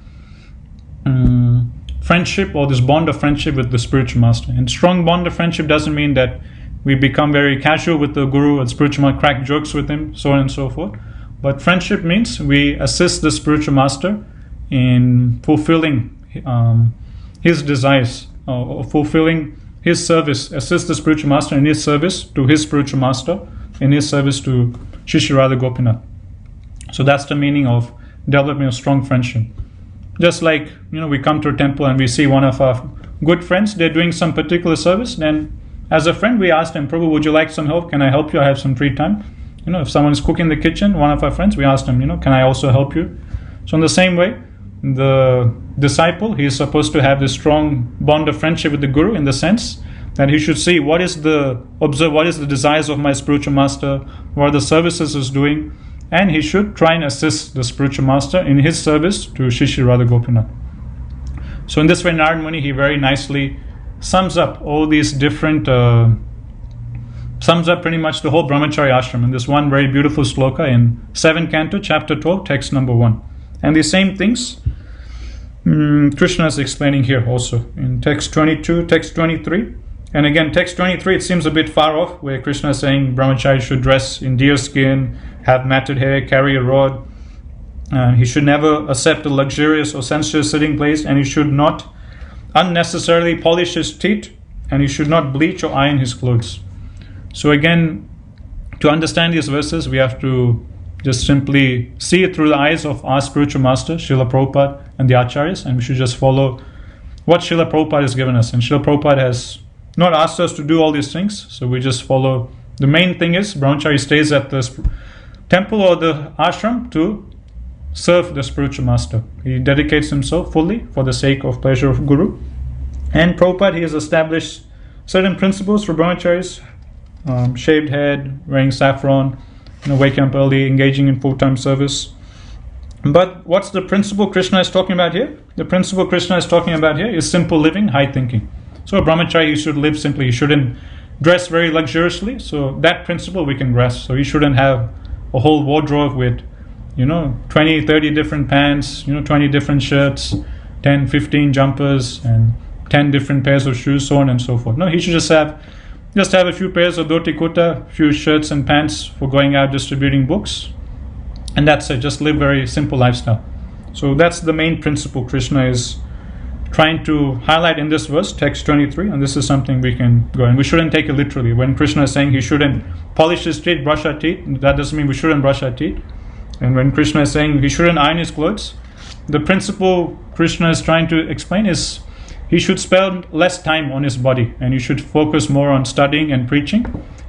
friendship, or this bond of friendship with the spiritual master. And strong bond of friendship doesn't mean that we become very casual with the Guru, and spiritual master, crack jokes with him, so on and so forth. But friendship means we assist the spiritual master in fulfilling his desires, or fulfilling his service, assist the spiritual master in his service to his spiritual master, in his service to Shri Shri Radha Gopinath. So that's the meaning of developing a strong friendship. Just like, we come to a temple and we see one of our good friends, they're doing some particular service, then as a friend we ask them, Prabhu, would you like some help? Can I help you? I have some free time. If someone is cooking in the kitchen, one of our friends, we ask them, can I also help you? So in the same way, the disciple, he is supposed to have this strong bond of friendship with the Guru, in the sense that he should see what is the desires of my spiritual master, what are the services he's doing, and he should try and assist the spiritual master in his service to Shri Shri Radha Gopinath. So in this way, Narayan Muni, he very nicely sums up all these different, sums up pretty much the whole Brahmacharya ashram in this one very beautiful sloka in 2nd canto, chapter 12, text number 1. And the same things Krishna is explaining here also in text 22, text 23. And again, text 23, it seems a bit far off, where Krishna is saying Brahmachari should dress in deer skin, have matted hair, carry a rod. He should never accept a luxurious or sensuous sitting place, and he should not unnecessarily polish his teeth, and he should not bleach or iron his clothes. So again, to understand these verses, we have to just simply see it through the eyes of our spiritual master, Srila Prabhupada and the Acharyas, and we should just follow what Srila Prabhupada has given us. And Srila Prabhupada has not asked us to do all these things, so we just follow. The main thing is Brahmacharya stays at the temple or the ashram to serve the spiritual master. He dedicates himself fully for the sake of pleasure of Guru. And Prabhupada, he has established certain principles for Brahmacharis: shaved head, wearing saffron, waking up early, engaging in full-time service. But what's the principle Krishna is talking about here? The principle Krishna is talking about here is simple living, high thinking. So a Brahmachari, he should live simply. He shouldn't dress very luxuriously. So that principle we can grasp. So he shouldn't have a whole wardrobe with 20, 30 different pants, 20 different shirts, 10, 15 jumpers, and 10 different pairs of shoes, so on and so forth. No, he should just have a few pairs of dhoti kurta, a few shirts and pants for going out distributing books, and that's it. Just live very simple lifestyle. So that's the main principle Krishna is trying to highlight in this verse, text 23, and this is something we can go, and we shouldn't take it literally. When Krishna is saying he shouldn't polish his teeth, brush our teeth, that doesn't mean we shouldn't brush our teeth. And when Krishna is saying he shouldn't iron his clothes, the principle Krishna is trying to explain is he should spend less time on his body, and he should focus more on studying and preaching,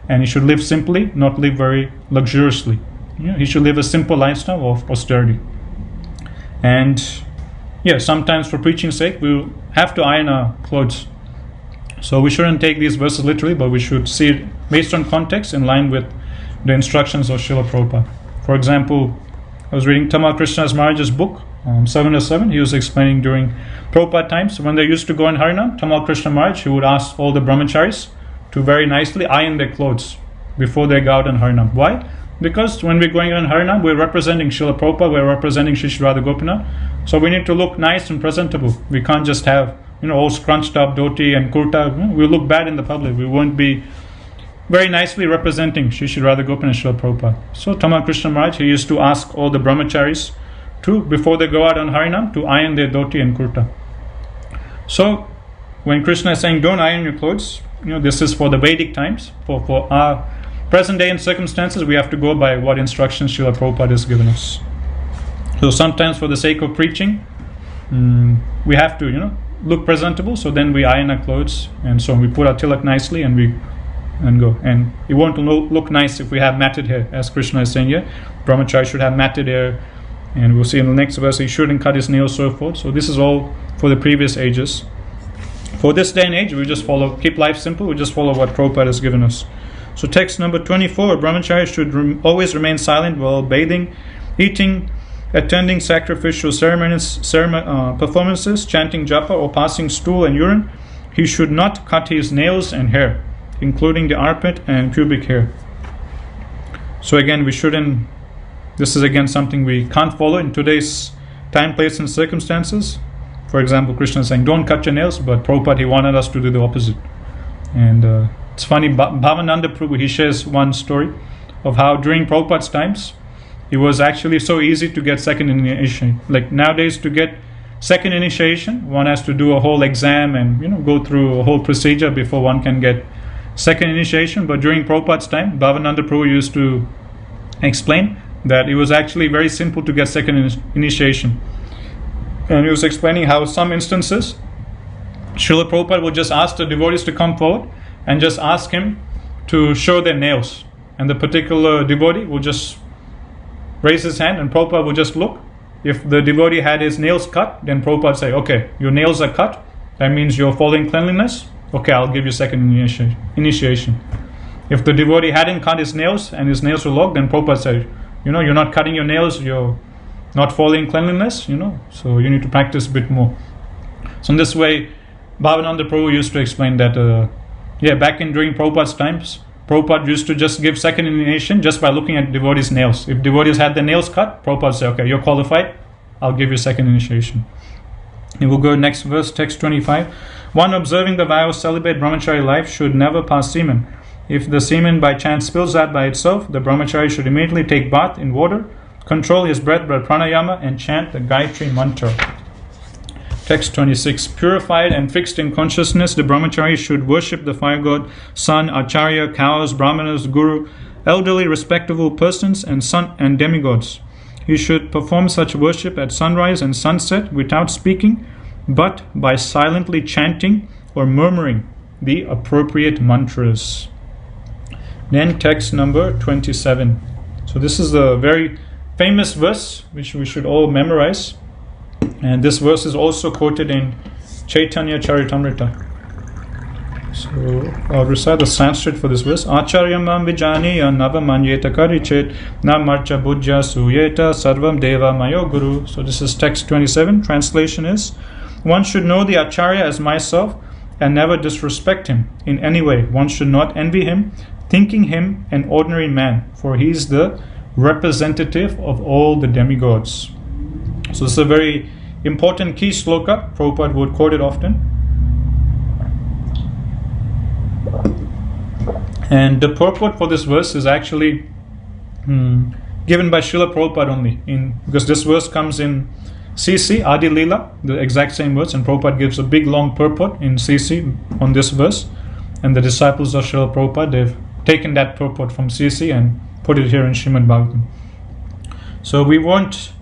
and he should live simply, not live very luxuriously. He should live a simple lifestyle of austerity. And sometimes for preaching's sake, we'll have to iron our clothes. So we shouldn't take these verses literally, but we should see it based on context in line with the instructions of Srila Prabhupada. For example, I was reading Tamal Krishna's Maharaj's book, 707. He was explaining during Prabhupada times, when they used to go in Harinam, Tamal Krishna Maharaj, he would ask all the Brahmacharis to very nicely iron their clothes before they go out in Harinam. Why? Because when we're going in Harinam, we're representing Srila Prabhupada, we're representing Shri Radha Gopinath. So we need to look nice and presentable. We can't just have all scrunched up dhoti and kurta. We'll look bad in the public. We won't be very nicely representing Shri Radha Gopinath and Srila Prabhupada. So Tamal Krishna Maharaj, he used to ask all the Brahmacharis to, before they go out on Harinam, to iron their dhoti and kurta. So when Krishna is saying don't iron your clothes, this is for the Vedic times. For our present day and circumstances, we have to go by what instructions Srila Prabhupada has given us. So sometimes for the sake of preaching, we have to look presentable, so then we iron our clothes, and so we put our tilak nicely and go. And it won't look nice if we have matted hair, as Krishna is saying here. Brahmacharya should have matted hair, and we'll see in the next verse he shouldn't cut his nails, so forth. So this is all for the previous ages. For this day and age, we just keep life simple, we just follow what Prabhupada has given us. So text number 24, Brahmacharya should always remain silent while bathing, eating, attending sacrificial performances, chanting japa, or passing stool and urine. He should not cut his nails and hair, including the armpit and pubic hair. So again, this is again something we can't follow in today's time, place and circumstances. For example, Krishna is saying don't cut your nails, but Prabhupada, he wanted us to do the opposite. And it's funny, Bhavananda Prabhu, he shares one story of how during Prabhupada's times, it was actually so easy to get second initiation. Like nowadays, to get second initiation, one has to do a whole exam and go through a whole procedure before one can get second initiation. But during Prabhupada's time, Bhavananda Prabhu used to explain that it was actually very simple to get second initiation. And he was explaining how some instances, Srila Prabhupada would just ask the devotees to come forward and just ask him to show their nails. And the particular devotee will just raise his hand and Prabhupada will just look. If the devotee had his nails cut, then Prabhupada would say, okay, your nails are cut. That means you're following cleanliness. Okay, I'll give you second initiation. If the devotee hadn't cut his nails and his nails were long, then Prabhupada said, you're not cutting your nails, you're not following cleanliness, so you need to practice a bit more. So in this way, Bhavananda Prabhu used to explain that, during Prabhupada's times, Prabhupada used to just give second initiation just by looking at devotees' nails. If devotees had their nails cut, Prabhupada would say, okay, you're qualified, I'll give you second initiation. And we'll go next verse, text 25. One observing the vow of celibate brahmachari life should never pass semen. If the semen by chance spills out by itself, the brahmachari should immediately take bath in water, control his breath by pranayama, and chant the Gayatri mantra. Text 26. Purified and fixed in consciousness, the brahmachari should worship the fire god, sun, acharya, cows, brahmanas, guru, elderly, respectable persons, and demigods. He should perform such worship at sunrise and sunset without speaking, but by silently chanting or murmuring the appropriate mantras. Then text number 27. So this is a very famous verse which we should all memorize. And this verse is also quoted in Chaitanya Charitamrita. So I'll recite the Sanskrit for this verse. Acharyam mam vijaniya navamanyeta karichet na marcha bhujya suyeta sarvam deva mayo guru. So this is text 27. Translation is, one should know the Acharya as myself and never disrespect him in any way. One should not envy him, thinking him an ordinary man, for he is the representative of all the demigods. So this is a very important key sloka. Prabhupada would quote it often. And the purport for this verse is actually given by Srila Prabhupada only, because this verse comes in CC, Adi Leela, the exact same verse, and Prabhupada gives a big long purport in CC on this verse, and the disciples of Srila Prabhupada, they've taken that purport from CC and put it here in Srimad Bhagavatam. So we won't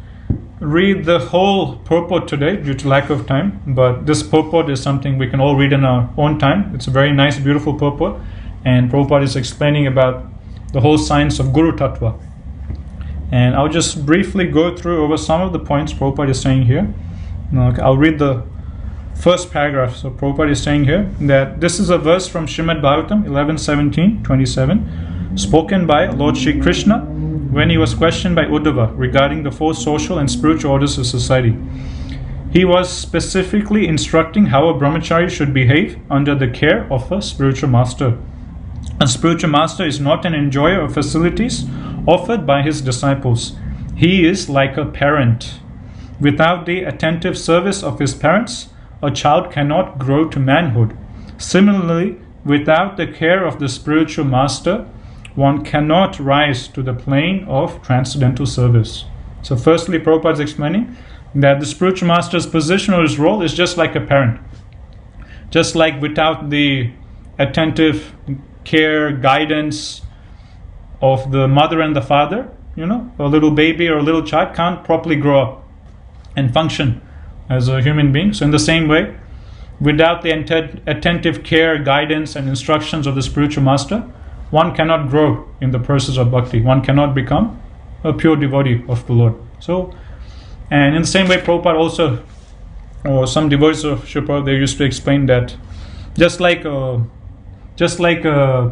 read the whole purport today due to lack of time, but this purport is something we can all read in our own time. It's a very nice, beautiful purport, and Prabhupada is explaining about the whole science of Guru Tattva. And I'll just briefly go through over some of the points Prabhupada is saying here. I'll read the first paragraph. So Prabhupada is saying here that this is a verse from Srimad Bhagavatam 11:17-27, spoken by Lord Shri Krishna when he was questioned by Uddhava regarding the four social and spiritual orders of society. He was specifically instructing how a Brahmacharya should behave under the care of a spiritual master. A spiritual master is not an enjoyer of facilities offered by his disciples. He is like a parent. Without the attentive service of his parents, a child cannot grow to manhood. Similarly, without the care of the spiritual master, one cannot rise to the plane of transcendental service. So firstly, Prabhupada is explaining that the spiritual master's position or his role is just like a parent. Just like without the attentive care, guidance of the mother and the father, a little baby or a little child can't properly grow up and function as a human being. So in the same way, without the attentive care, guidance and instructions of the spiritual master, one cannot grow in the process of bhakti. One cannot become a pure devotee of the Lord. So, and in the same way, Prabhupada also, or some devotees of Srila Prabhupada, they used to explain that just like a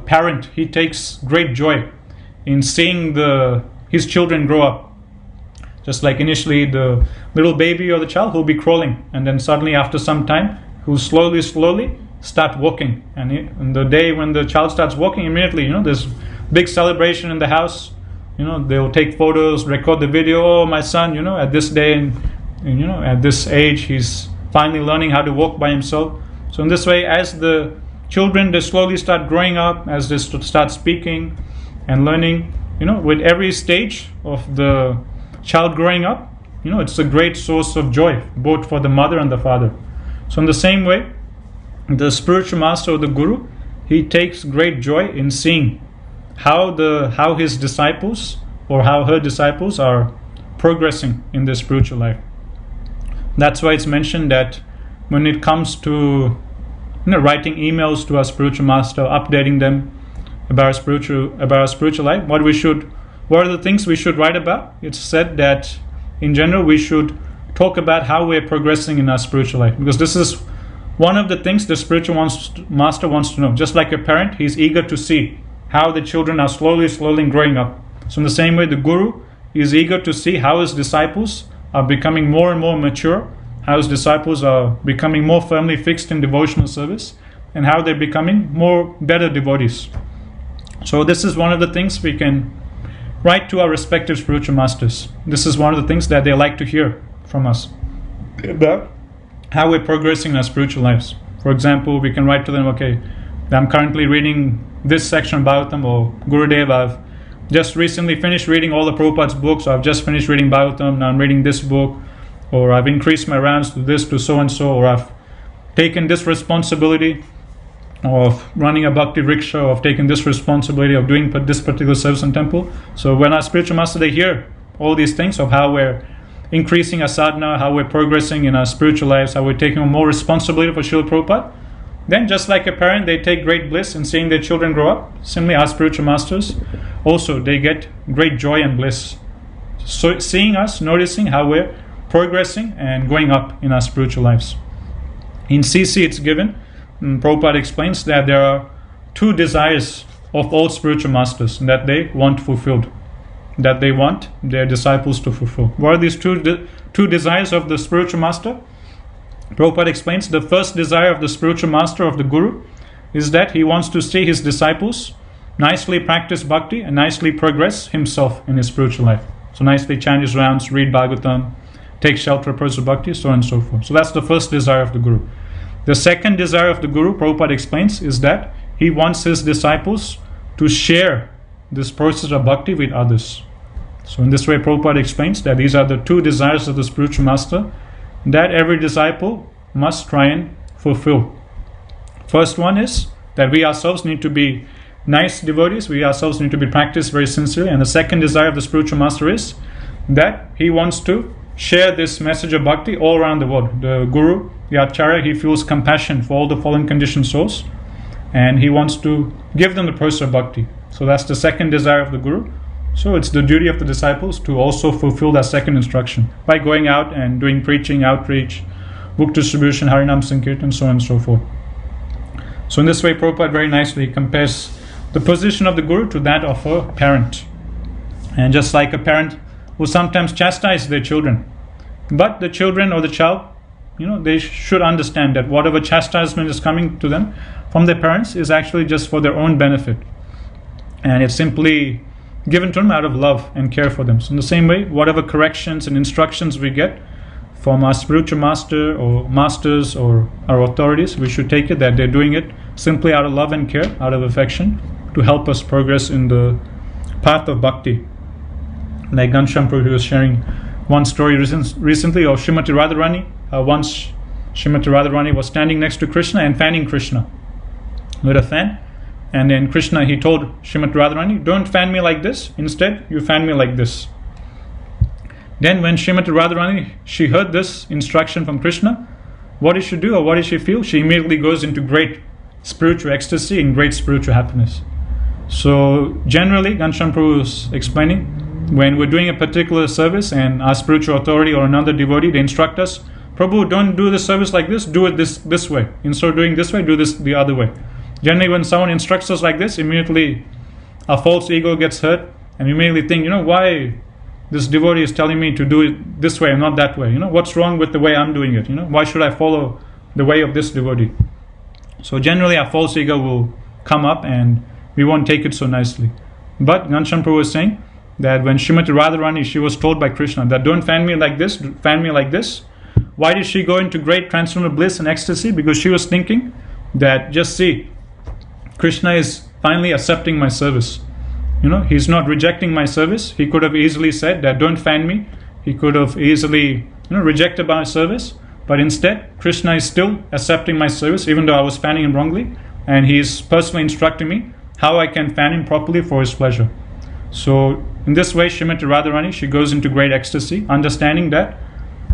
parent, he takes great joy in seeing his children grow up. Just like initially the little baby or the child who will be crawling, and then suddenly after some time, who slowly start walking. And the day when the child starts walking, immediately, there's big celebration in the house. They'll take photos, record the video. Oh, my son, at this day and at this age, he's finally learning how to walk by himself. So in this way, as the children, they slowly start growing up, as they start speaking and learning, with every stage of the child growing up, it's a great source of joy, both for the mother and the father. So in the same way, the spiritual master or the guru, he takes great joy in seeing how his disciples or how her disciples are progressing in their spiritual life. That's why it's mentioned that when it comes to writing emails to our spiritual master, updating them about our spiritual life, what are the things we should write about? It's said that in general we should talk about how we're progressing in our spiritual life, because this is one of the things the spiritual master wants to know. Just like a parent, he's eager to see how the children are slowly growing up. So in the same way, the guru is eager to see how his disciples are becoming more and more mature, how his disciples are becoming more firmly fixed in devotional service, and how they're becoming better devotees. So this is one of the things we can write to our respective spiritual masters. This is one of the things that they like to hear from us about how we're progressing in our spiritual lives. For example, we can write to them, okay, I'm currently reading this section of Bhagavatam, or Gurudev, I've just recently finished reading all the Prabhupada's books, or I've just finished reading Bhagavatam, now I'm reading this book, or I've increased my rounds to this, to so and so, or I've taken this responsibility, of running a bhakti rickshaw, of taking this responsibility, of doing this particular service in temple. So when our spiritual master, they hear all these things of how we're increasing our sadhana, how we're progressing in our spiritual lives, how we're taking on more responsibility for Srila Prabhupada, then just like a parent, they take great bliss in seeing their children grow up. Similarly, our spiritual masters also, they get great joy and bliss. So seeing us, noticing how we're progressing and going up in our spiritual lives. In CC it's given, Prabhupada explains that there are two desires of all spiritual masters that they want fulfilled, that they want their disciples to fulfill. What are these two desires of the spiritual master? Prabhupada explains the first desire of the spiritual master, of the guru, is that he wants to see his disciples nicely practice bhakti and nicely progress himself in his spiritual life. So nicely chant his rounds, read Bhagavatam, take shelter of personal bhakti, so on and so forth. So that's the first desire of the guru. The second desire of the guru, Prabhupada explains, is that he wants his disciples to share this process of bhakti with others. So in this way, Prabhupada explains that these are the two desires of the spiritual master that every disciple must try and fulfill. First one is that we ourselves need to be nice devotees, we ourselves need to be practiced very sincerely. And the second desire of the spiritual master is that he wants to share this message of bhakti all around the world. The guru, the acharya, he feels compassion for all the fallen conditioned souls, and he wants to give them the process of bhakti. So that's the second desire of the guru. So it's the duty of the disciples to also fulfill that second instruction by going out and doing preaching, outreach, book distribution, Harinam Sankirtan, so on and so forth. So in this way, Prabhupada very nicely compares the position of the guru to that of a parent. And just like a parent will sometimes chastise their children, but the children or the child, they should understand that whatever chastisement is coming to them from their parents is actually just for their own benefit. And it's simply given to them out of love and care for them. So in the same way, whatever corrections and instructions we get from our spiritual master or masters or our authorities, we should take it that they're doing it simply out of love and care, out of affection, to help us progress in the path of bhakti. Like Ghanashyam Prabhu was sharing one story recently of Srimati Radharani. Once Srimati Radharani was standing next to Krishna and fanning Krishna with a fan. And then Krishna, he told Srimati Radharani, don't fan me like this, instead you fan me like this. Then when Srimati Radharani, she heard this instruction from Krishna, what did she do or what did she feel? She immediately goes into great spiritual ecstasy and great spiritual happiness. So generally, Ghanashyam Prabhu is explaining, when we're doing a particular service and our spiritual authority or another devotee, they instruct us, Prabhu, don't do the service like this, do it this way. Instead of doing this way, do this the other way. Generally, when someone instructs us like this, immediately our false ego gets hurt, and we immediately think, why this devotee is telling me to do it this way and not that way? What's wrong with the way I'm doing it? Why should I follow the way of this devotee? So generally, our false ego will come up and we won't take it so nicely. But Ghanashyam Prabhu is saying that when Srimati Radharani, she was told by Krishna that don't fan me like this, fan me like this. Why did she go into great transcendental bliss and ecstasy? Because she was thinking that, just see, Krishna is finally accepting my service. He's not rejecting my service. He could have easily said that don't fan me. He could have easily rejected my service. But instead, Krishna is still accepting my service, even though I was fanning him wrongly. And he's personally instructing me how I can fan him properly for his pleasure. So in this way, Srimati Radharani, she goes into great ecstasy, understanding that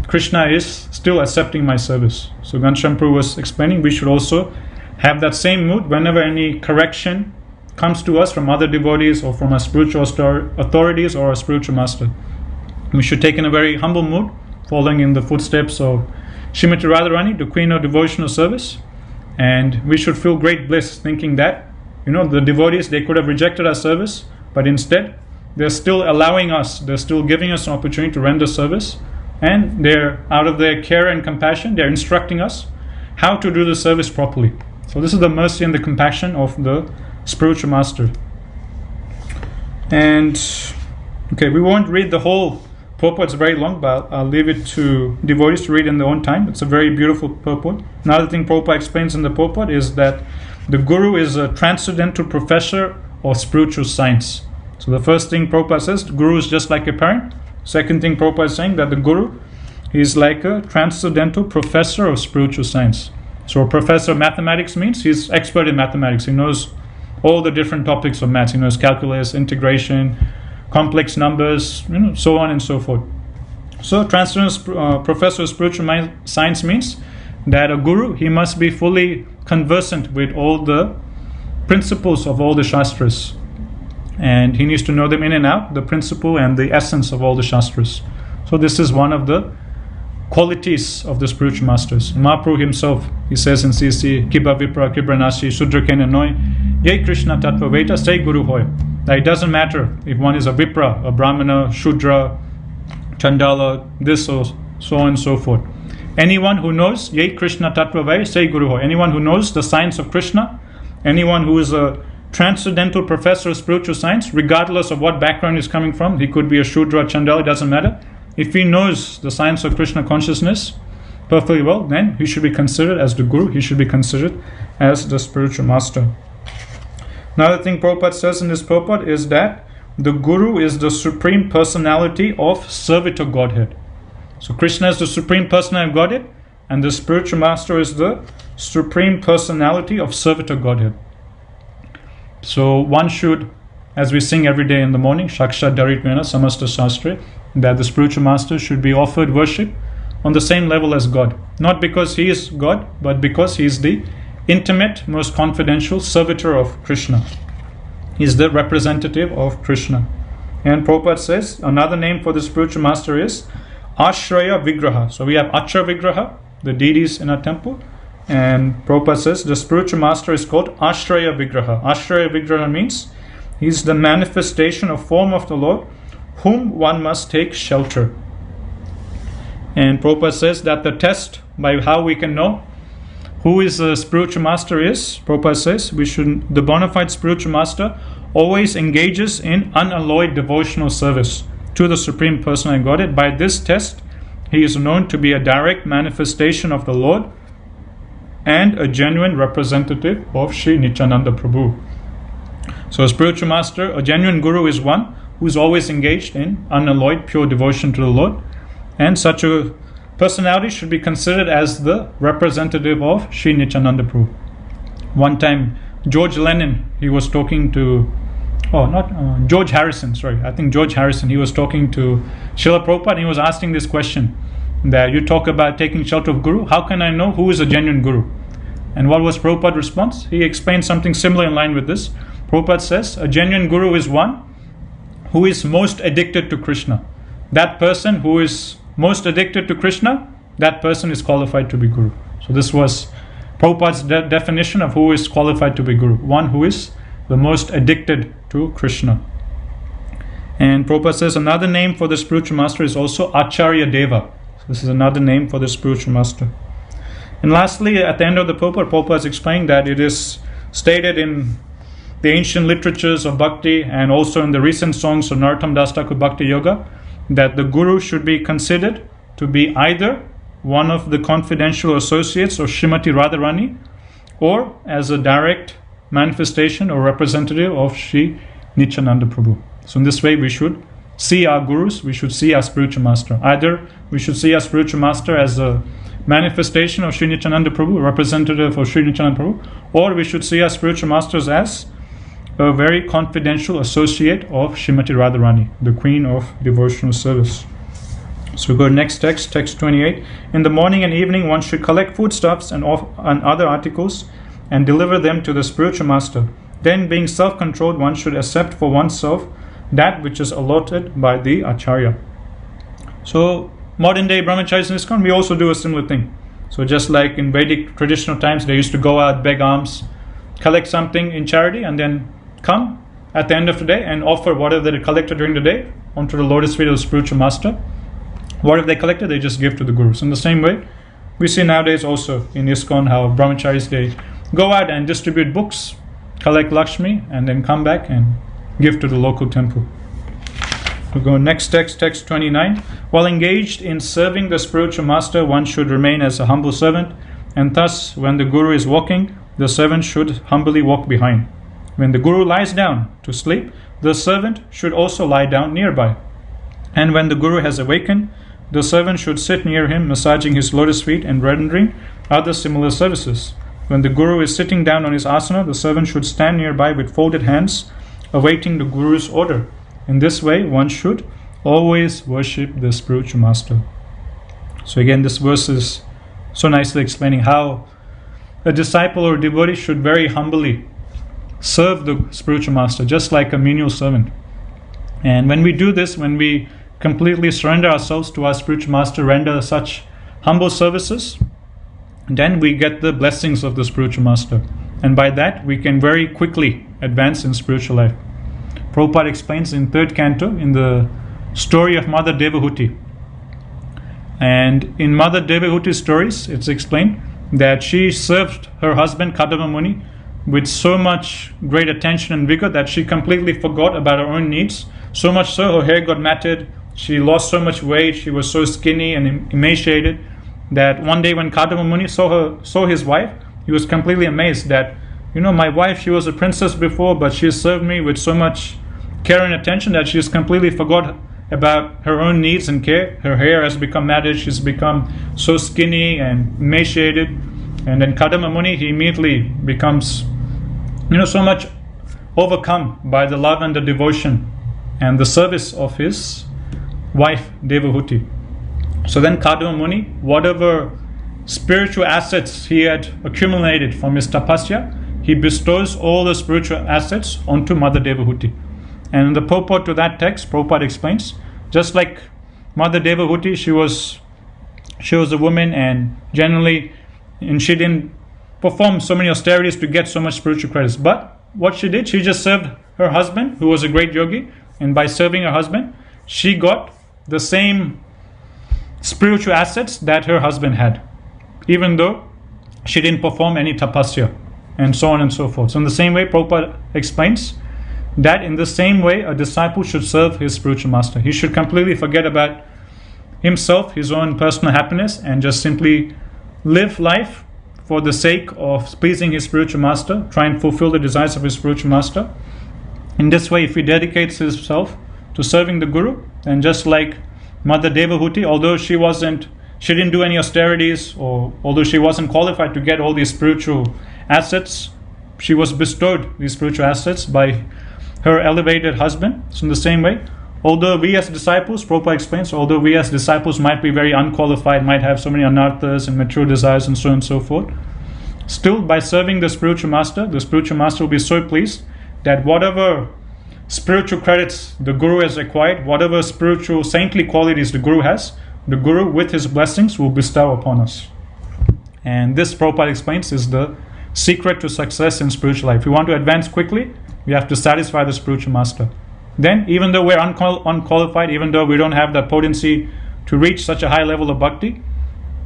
Krishna is still accepting my service. So Ghanashyam Prabhu was explaining we should also have that same mood whenever any correction comes to us from other devotees or from our spiritual authorities or our spiritual master. We should take in a very humble mood, following in the footsteps of Srimati Radharani, the Queen of Devotional Service. And we should feel great bliss thinking that, the devotees, they could have rejected our service, but instead, they're still allowing us, they're still giving us an opportunity to render service. And they're, out of their care and compassion, they're instructing us how to do the service properly. So this is the mercy and the compassion of the spiritual master. And okay, we won't read the whole purport, it's very long, but I'll leave it to devotees to read in their own time. It's a very beautiful purport. Another thing Prabhupada explains in the purport is that the guru is a transcendental professor of spiritual science. So the first thing Prabhupada says, the guru is just like a parent. Second thing Prabhupada is saying that the guru is like a transcendental professor of spiritual science. So a professor of mathematics means he's expert in mathematics. He knows all the different topics of maths. He knows calculus, integration, complex numbers, so on and so forth. So Transcendental Professor of Spiritual Science means that a guru, he must be fully conversant with all the principles of all the Shastras. And he needs to know them in and out, the principle and the essence of all the Shastras. So this is one of the qualities of the spiritual masters. Mahaprabhu himself, he says in CC, Kiba Vipra, Kibranasi, Sudra Kena Noi, Ye Krishna Tattva Veda, say Guru Hoy. That it doesn't matter if one is a Vipra, a Brahmana, Shudra, Chandala, this or so on and so forth. Anyone who knows Ye Krishna Tattva Veda, say Guru Hoy. Anyone who knows the science of Krishna, anyone who is a transcendental professor of spiritual science, regardless of what background he's coming from, he could be a Shudra, Chandala, it doesn't matter. If he knows the science of Krishna consciousness perfectly well, then he should be considered as the guru, he should be considered as the spiritual master. Another thing Prabhupada says in this purport is that the guru is the supreme personality of servitor Godhead. So Krishna is the supreme personality of Godhead, and the spiritual master is the supreme personality of servitor Godhead. So one should, as we sing every day in the morning, Shakshat Daritvena Samasta Shastre, that the spiritual master should be offered worship on the same level as God. Not because he is God, but because he is the intimate, most confidential servitor of Krishna. He is the representative of Krishna. And Prabhupada says another name for the spiritual master is Ashraya Vigraha. So we have Achra Vigraha, the deities in our temple. And Prabhupada says the spiritual master is called Ashraya Vigraha. Ashraya Vigraha means he is the manifestation of form of the Lord, whom one must take shelter. And Prabhupada says that the test by how we can know who is a spiritual master is, Prabhupada says, the bona fide spiritual master always engages in unalloyed devotional service to the Supreme Personality of Godhead. By this test, he is known to be a direct manifestation of the Lord and a genuine representative of Sri Nityananda Prabhu. So a spiritual master, a genuine guru, is one who is always engaged in unalloyed pure devotion to the Lord, and such a personality should be considered as the representative of Sri Nityananda Prabhu. One time George Lennon, he was talking to George Harrison, he was talking to Srila Prabhupada, and he was asking this question, that you talk about taking shelter of Guru, how can I know who is a genuine Guru? And what was Prabhupada's response? He explained something similar in line with this. Prabhupada says a genuine Guru is one who is most addicted to Krishna. That person who is most addicted to Krishna, that person is qualified to be Guru. So this was Prabhupada's definition of who is qualified to be Guru. One who is the most addicted to Krishna. And Prabhupada says another name for the spiritual master is also Acharya Deva. So this is another name for the spiritual master. And lastly, at the end of the Prabhupada is explaining that it is stated in the ancient literatures of Bhakti and also in the recent songs of Narottam Das Thakur Bhakti Yoga, that the Guru should be considered to be either one of the confidential associates of Srimati Radharani, or as a direct manifestation or representative of Sri Nityananda Prabhu. So in this way we should see our gurus, we should see our spiritual master. Either we should see our spiritual master as a manifestation of Sri Nityananda Prabhu, a representative of Sri Nityananda Prabhu, or we should see our spiritual masters as a very confidential associate of Srimati Radharani, the Queen of Devotional Service. So we go to next text, text 28. In the morning and evening one should collect foodstuffs and other articles and deliver them to the spiritual master. Then, being self-controlled, one should accept for oneself that which is allotted by the Acharya. So modern day Brahmacharyas in ISKCON, we also do a similar thing. So just like in Vedic traditional times, they used to go out, beg alms, collect something in charity, and then come at the end of the day and offer whatever they collected during the day onto the lotus feet of the spiritual master. Whatever they collected, they just give to the gurus. In the same way, we see nowadays also in ISKCON how Brahmacharis, they go out and distribute books, collect Lakshmi, and then come back and give to the local temple. We'll go next text, text 29. While engaged in serving the spiritual master, one should remain as a humble servant, and thus when the guru is walking, the servant should humbly walk behind. When the guru lies down to sleep, the servant should also lie down nearby. And when the guru has awakened, the servant should sit near him, massaging his lotus feet and rendering other similar services. When the Guru is sitting down on his asana, the servant should stand nearby with folded hands, awaiting the Guru's order. In this way, one should always worship the spiritual master. So again, this verse is so nicely explaining how a disciple or devotee should very humbly serve the spiritual master, just like a menial servant. And when we do this, when we completely surrender ourselves to our spiritual master, render such humble services, then we get the blessings of the spiritual master. And by that, we can very quickly advance in spiritual life. Prabhupada explains in 3rd canto, in the story of Mother Devahuti. And in Mother Devahuti's stories, it's explained that she served her husband Kadamba Muni with so much great attention and vigor that she completely forgot about her own needs. So much so, her hair got matted, she lost so much weight, she was so skinny and emaciated that one day when Kadamba Muni saw his wife, he was completely amazed that, my wife, she was a princess before, but she served me with so much care and attention that she's completely forgot about her own needs and care. Her hair has become matted, she's become so skinny and emaciated. And then Kadamba Muni, he immediately becomes, so much overcome by the love and the devotion and the service of his wife, Devahuti. So then Kadamba Muni, whatever spiritual assets he had accumulated from his tapasya, he bestows all the spiritual assets onto Mother Devahuti. And in the purport to that text, Prabhupada explains, just like Mother Devahuti, she was a woman and she didn't perform so many austerities to get so much spiritual credits. But what she did, she just served her husband, who was a great yogi, and by serving her husband, she got the same spiritual assets that her husband had, even though she didn't perform any tapasya, and so on and so forth. So in the same way, Prabhupada explains that in the same way, a disciple should serve his spiritual master. He should completely forget about himself, his own personal happiness, and just simply live life for the sake of pleasing his spiritual master, try and fulfill the desires of his spiritual master. In this way, if he dedicates himself to serving the Guru, then just like Mother Devahuti, although she didn't do any austerities, or although she wasn't qualified to get all these spiritual assets, she was bestowed these spiritual assets by her elevated husband. So in the same way, although we as disciples, Prabhupada explains, although we as disciples might be very unqualified, might have so many anarthas and material desires and so on and so forth, still by serving the spiritual master will be so pleased that whatever spiritual credits the Guru has acquired, whatever spiritual saintly qualities the Guru has, the Guru with his blessings will bestow upon us. And this, Prabhupada explains, is the secret to success in spiritual life. If we want to advance quickly, we have to satisfy the spiritual master. Then, even though we're unqualified, even though we don't have the potency to reach such a high level of bhakti,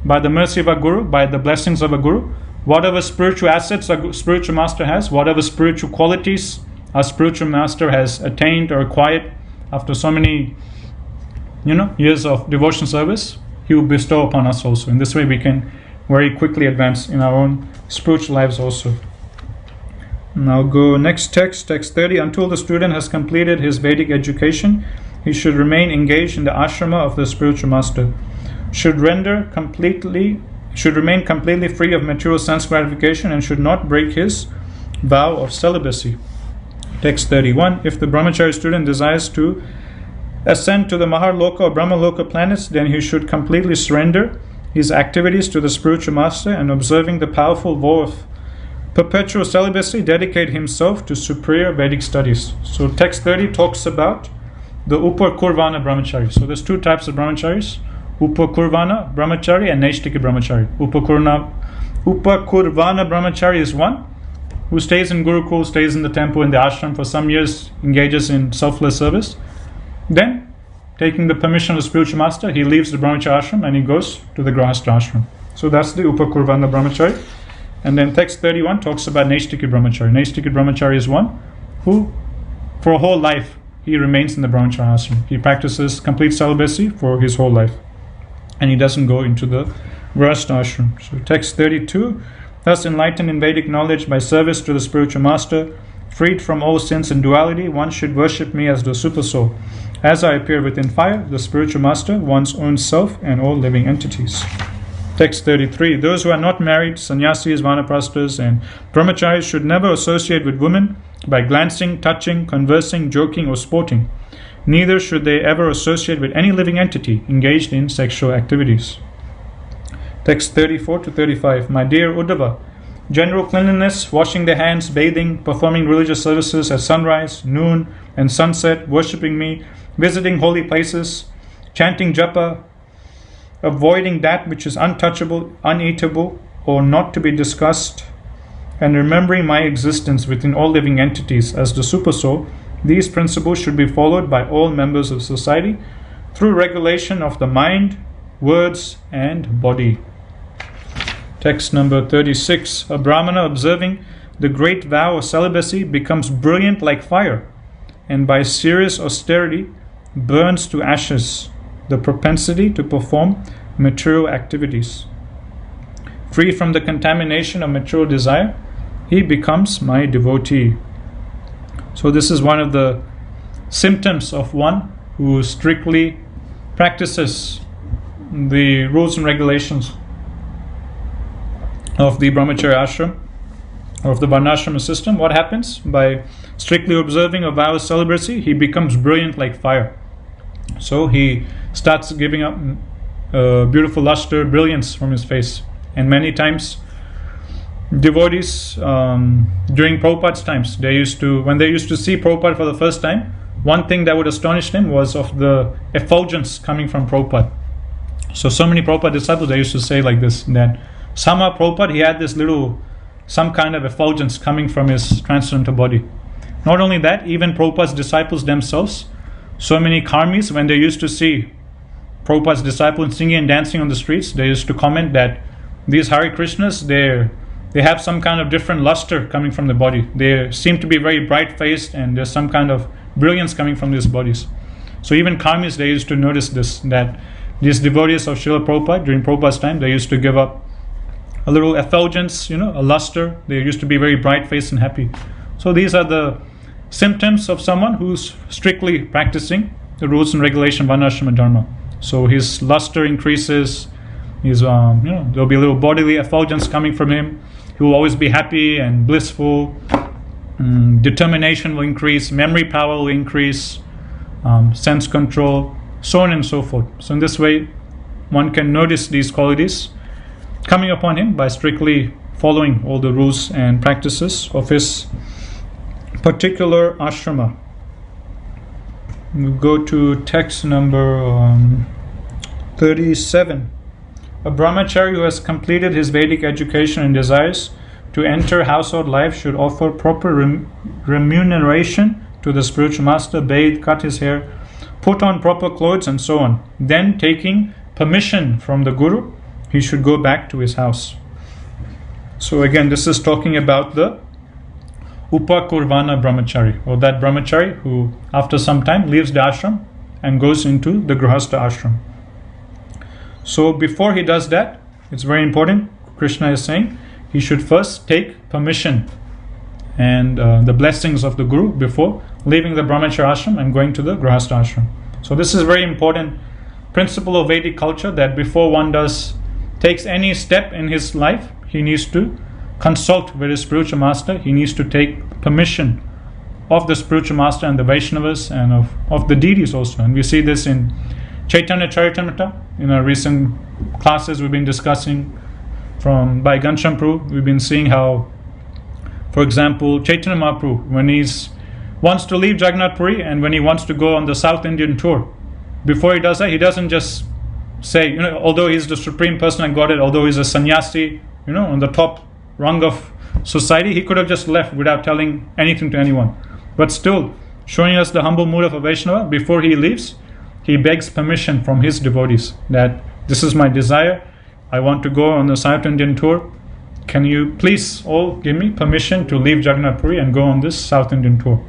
by the mercy of a Guru, by the blessings of a Guru, whatever spiritual assets a spiritual master has, whatever spiritual qualities our spiritual master has attained or acquired after so many years of devotion service, he will bestow upon us also. In this way, we can very quickly advance in our own spiritual lives also. Now go next text 30. Until the student has completed his Vedic education, he should remain engaged in the ashrama of the spiritual master. Should remain completely free of material sense gratification, and should not break his vow of celibacy. Text 31. If the Brahmacharya student desires to ascend to the Maharloka or Brahmaloka planets, then he should completely surrender his activities to the spiritual master, and observing the powerful vow of perpetual celibacy, dedicate himself to superior Vedic studies. So text 30 talks about the Upakurvana Brahmachari. So there's two types of brahmacharis, Upakurvana Brahmachari and Naishtiki Brahmachari. Upakurvana Brahmachari is one who stays in Gurukul, stays in the temple, in the ashram for some years, engages in selfless service. Then, taking the permission of the spiritual master, he leaves the Brahmacharya ashram and he goes to the Grahastha ashram. So that's the Upakurvana Brahmachari. And then text 31 talks about Naishtiki Brahmachari. Naishtiki Brahmachari is one who, for a whole life, he remains in the Brahmacharya ashram. He practices complete celibacy for his whole life, and he doesn't go into the Grahastha ashram. So text 32, thus enlightened in Vedic knowledge by service to the spiritual master, freed from all sins and duality, one should worship me as the super soul. As I appear within fire, the spiritual master, one's own self, and all living entities. Text 33. Those who are not married, sannyasis, vanaprasthas, and brahmacharis should never associate with women by glancing, touching, conversing, joking, or sporting. Neither should they ever associate with any living entity engaged in sexual activities. Text 34 to 35. My dear Uddhava, general cleanliness, washing their hands, bathing, performing religious services at sunrise, noon, and sunset, worshipping me, visiting holy places, chanting japa, avoiding that which is untouchable, uneatable, or not to be discussed, and remembering my existence within all living entities as the Supersoul, these principles should be followed by all members of society through regulation of the mind, words, and body. Text number 36. A Brahmana observing the great vow of celibacy becomes brilliant like fire, and by serious austerity burns to ashes the propensity to perform material activities. Free from the contamination of material desire, he becomes my devotee. So this is one of the symptoms of one who strictly practices the rules and regulations of the Brahmacharya ashram or of the Varnashrama system. What happens? By strictly observing a vow of celibacy, he becomes brilliant like fire. So he starts giving up beautiful luster, brilliance from his face. And many times devotees during Prabhupada's times, when they used to see Prabhupada for the first time, one thing that would astonish them was of the effulgence coming from Prabhupada. So many Prabhupada disciples, they used to say like this, that somehow Prabhupada, he had this some kind of effulgence coming from his transcendental body. Not only that, even Prabhupada's disciples themselves, so many karmis, when they used to see Prabhupada's disciples singing and dancing on the streets, they used to comment that these Hare Krishnas, they have some kind of different luster coming from the body. They seem to be very bright-faced, and there's some kind of brilliance coming from these bodies. So even karmis, they used to notice this, that these devotees of Srila Prabhupada, during Prabhupada's time, they used to give up a little effulgence, a luster. They used to be very bright-faced and happy. So these are the symptoms of someone who's strictly practicing the rules and regulation of Varnashrama Dharma. So his luster increases, there'll be a little bodily effulgence coming from him. He will always be happy and blissful. Determination will increase, memory power will increase, sense control, so on and so forth. So in this way, one can notice these qualities coming upon him by strictly following all the rules and practices of his particular ashrama. We go to text number 37. A brahmachari who has completed his Vedic education and desires to enter household life should offer proper remuneration to the spiritual master, bathe, cut his hair, put on proper clothes, and so on. Then, taking permission from the guru, he should go back to his house. So again, this is talking about the Upakurvana brahmachari, or that brahmachari who after some time leaves the ashram and goes into the Grihastha ashram. So before he does that, it's very important, Krishna is saying, he should first take permission and the blessings of the guru before leaving the Brahmacharya ashram and going to the Grihastha ashram. So this is a very important principle of Vedic culture, that before one takes any step in his life, he needs to consult with his spiritual master. He needs to take permission of the spiritual master and the Vaishnavas and of the deities also. And we see this in Chaitanya Charitamrita. In our recent classes we've been discussing by Ghanashyam Prabhu, we've been seeing how, for example, Chaitanya Mahaprabhu, when he wants to leave Jagannath Puri and when he wants to go on the South Indian tour, before he does that, he doesn't just say, although he's the Supreme Personality of Godhead, although he's a sannyasi, on the top rung of society, he could have just left without telling anything to anyone. But still, showing us the humble mood of a Vaishnava, before he leaves, he begs permission from his devotees that this is my desire, I want to go on the South Indian tour. Can you please all give me permission to leave Jagannath Puri and go on this South Indian tour?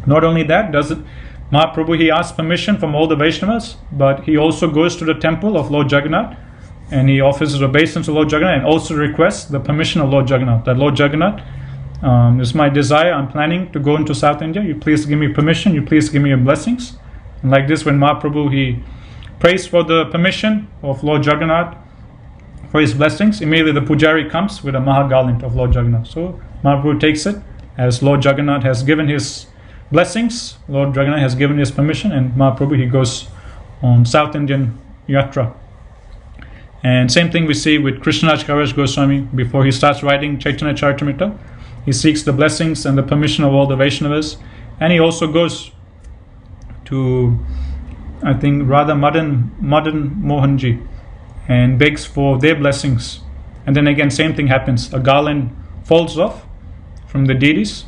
Not only that, Mahaprabhu, he asks permission from all the Vaishnavas, but he also goes to the temple of Lord Jagannath and he offers obeisance to Lord Jagannath and also requests the permission of Lord Jagannath, that Lord Jagannath, this is my desire, I'm planning to go into South India, you please give me permission, you please give me your blessings. And like this, when Mahaprabhu, he prays for the permission of Lord Jagannath for his blessings, immediately the pujari comes with a Mahagalint of Lord Jagannath. So Mahaprabhu takes it as Lord Jagannath has given his blessings, Lord Jagannath has given his permission, and Mahaprabhu, he goes on South Indian Yatra. And same thing we see with Krishnaraj Kaviraj Goswami. Before he starts writing Chaitanya Charitamrita, he seeks the blessings and the permission of all the Vaishnavas, and he also goes to, I think, Radha Madan Mohanji, and begs for their blessings. And then again, same thing happens. A garland falls off from the deities,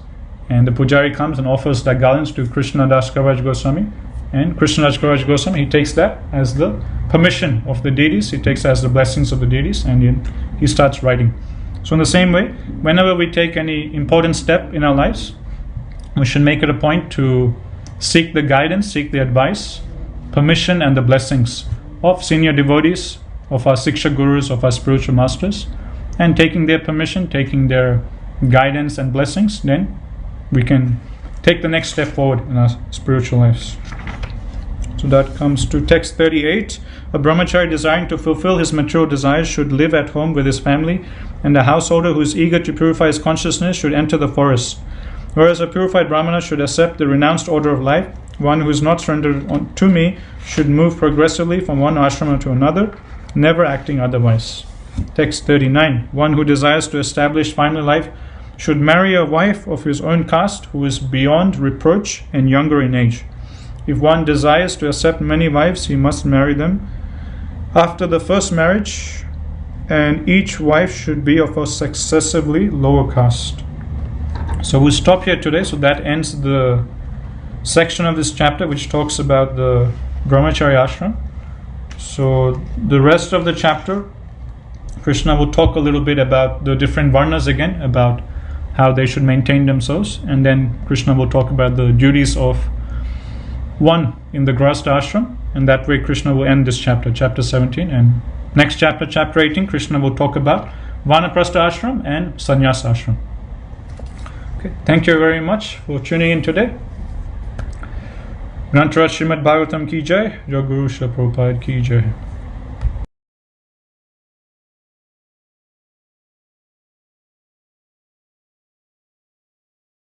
and the pujari comes and offers that garlands to Krishna Das Kaviraj Goswami. And Krishna Das Kaviraj Goswami, he takes that as the permission of the deities, he takes as the blessings of the deities, and he starts writing. So in the same way, whenever we take any important step in our lives, we should make it a point to seek the guidance, seek the advice, permission, and the blessings of senior devotees, of our Siksha Gurus, of our spiritual masters, and taking their permission, taking their guidance and blessings, then we can take the next step forward in our spiritual lives. So that comes to text 38. A brahmachari desiring to fulfill his material desires should live at home with his family, and a householder who is eager to purify his consciousness should enter the forest. Whereas a purified brahmana should accept the renounced order of life, one who is not surrendered to me should move progressively from one ashrama to another, never acting otherwise. Text 39. One who desires to establish final life should marry a wife of his own caste who is beyond reproach and younger in age. If one desires to accept many wives, he must marry them after the first marriage, and each wife should be of a successively lower caste. So we'll stop here today. So that ends the section of this chapter which talks about the Brahmacharya ashram. So the rest of the chapter, Krishna will talk a little bit about the different varnas again, about how they should maintain themselves, and then Krishna will talk about the duties of one in the Grahastha ashram, and that way Krishna will end this chapter, chapter 17, and next chapter, chapter 18, Krishna will talk about Vanaprastha ashram and Sannyas ashram. Okay, thank you very much for tuning in today. Grantaraj Srimad Bhagavatam ki jai, Jai Guru Srila Prabhupada ki jai.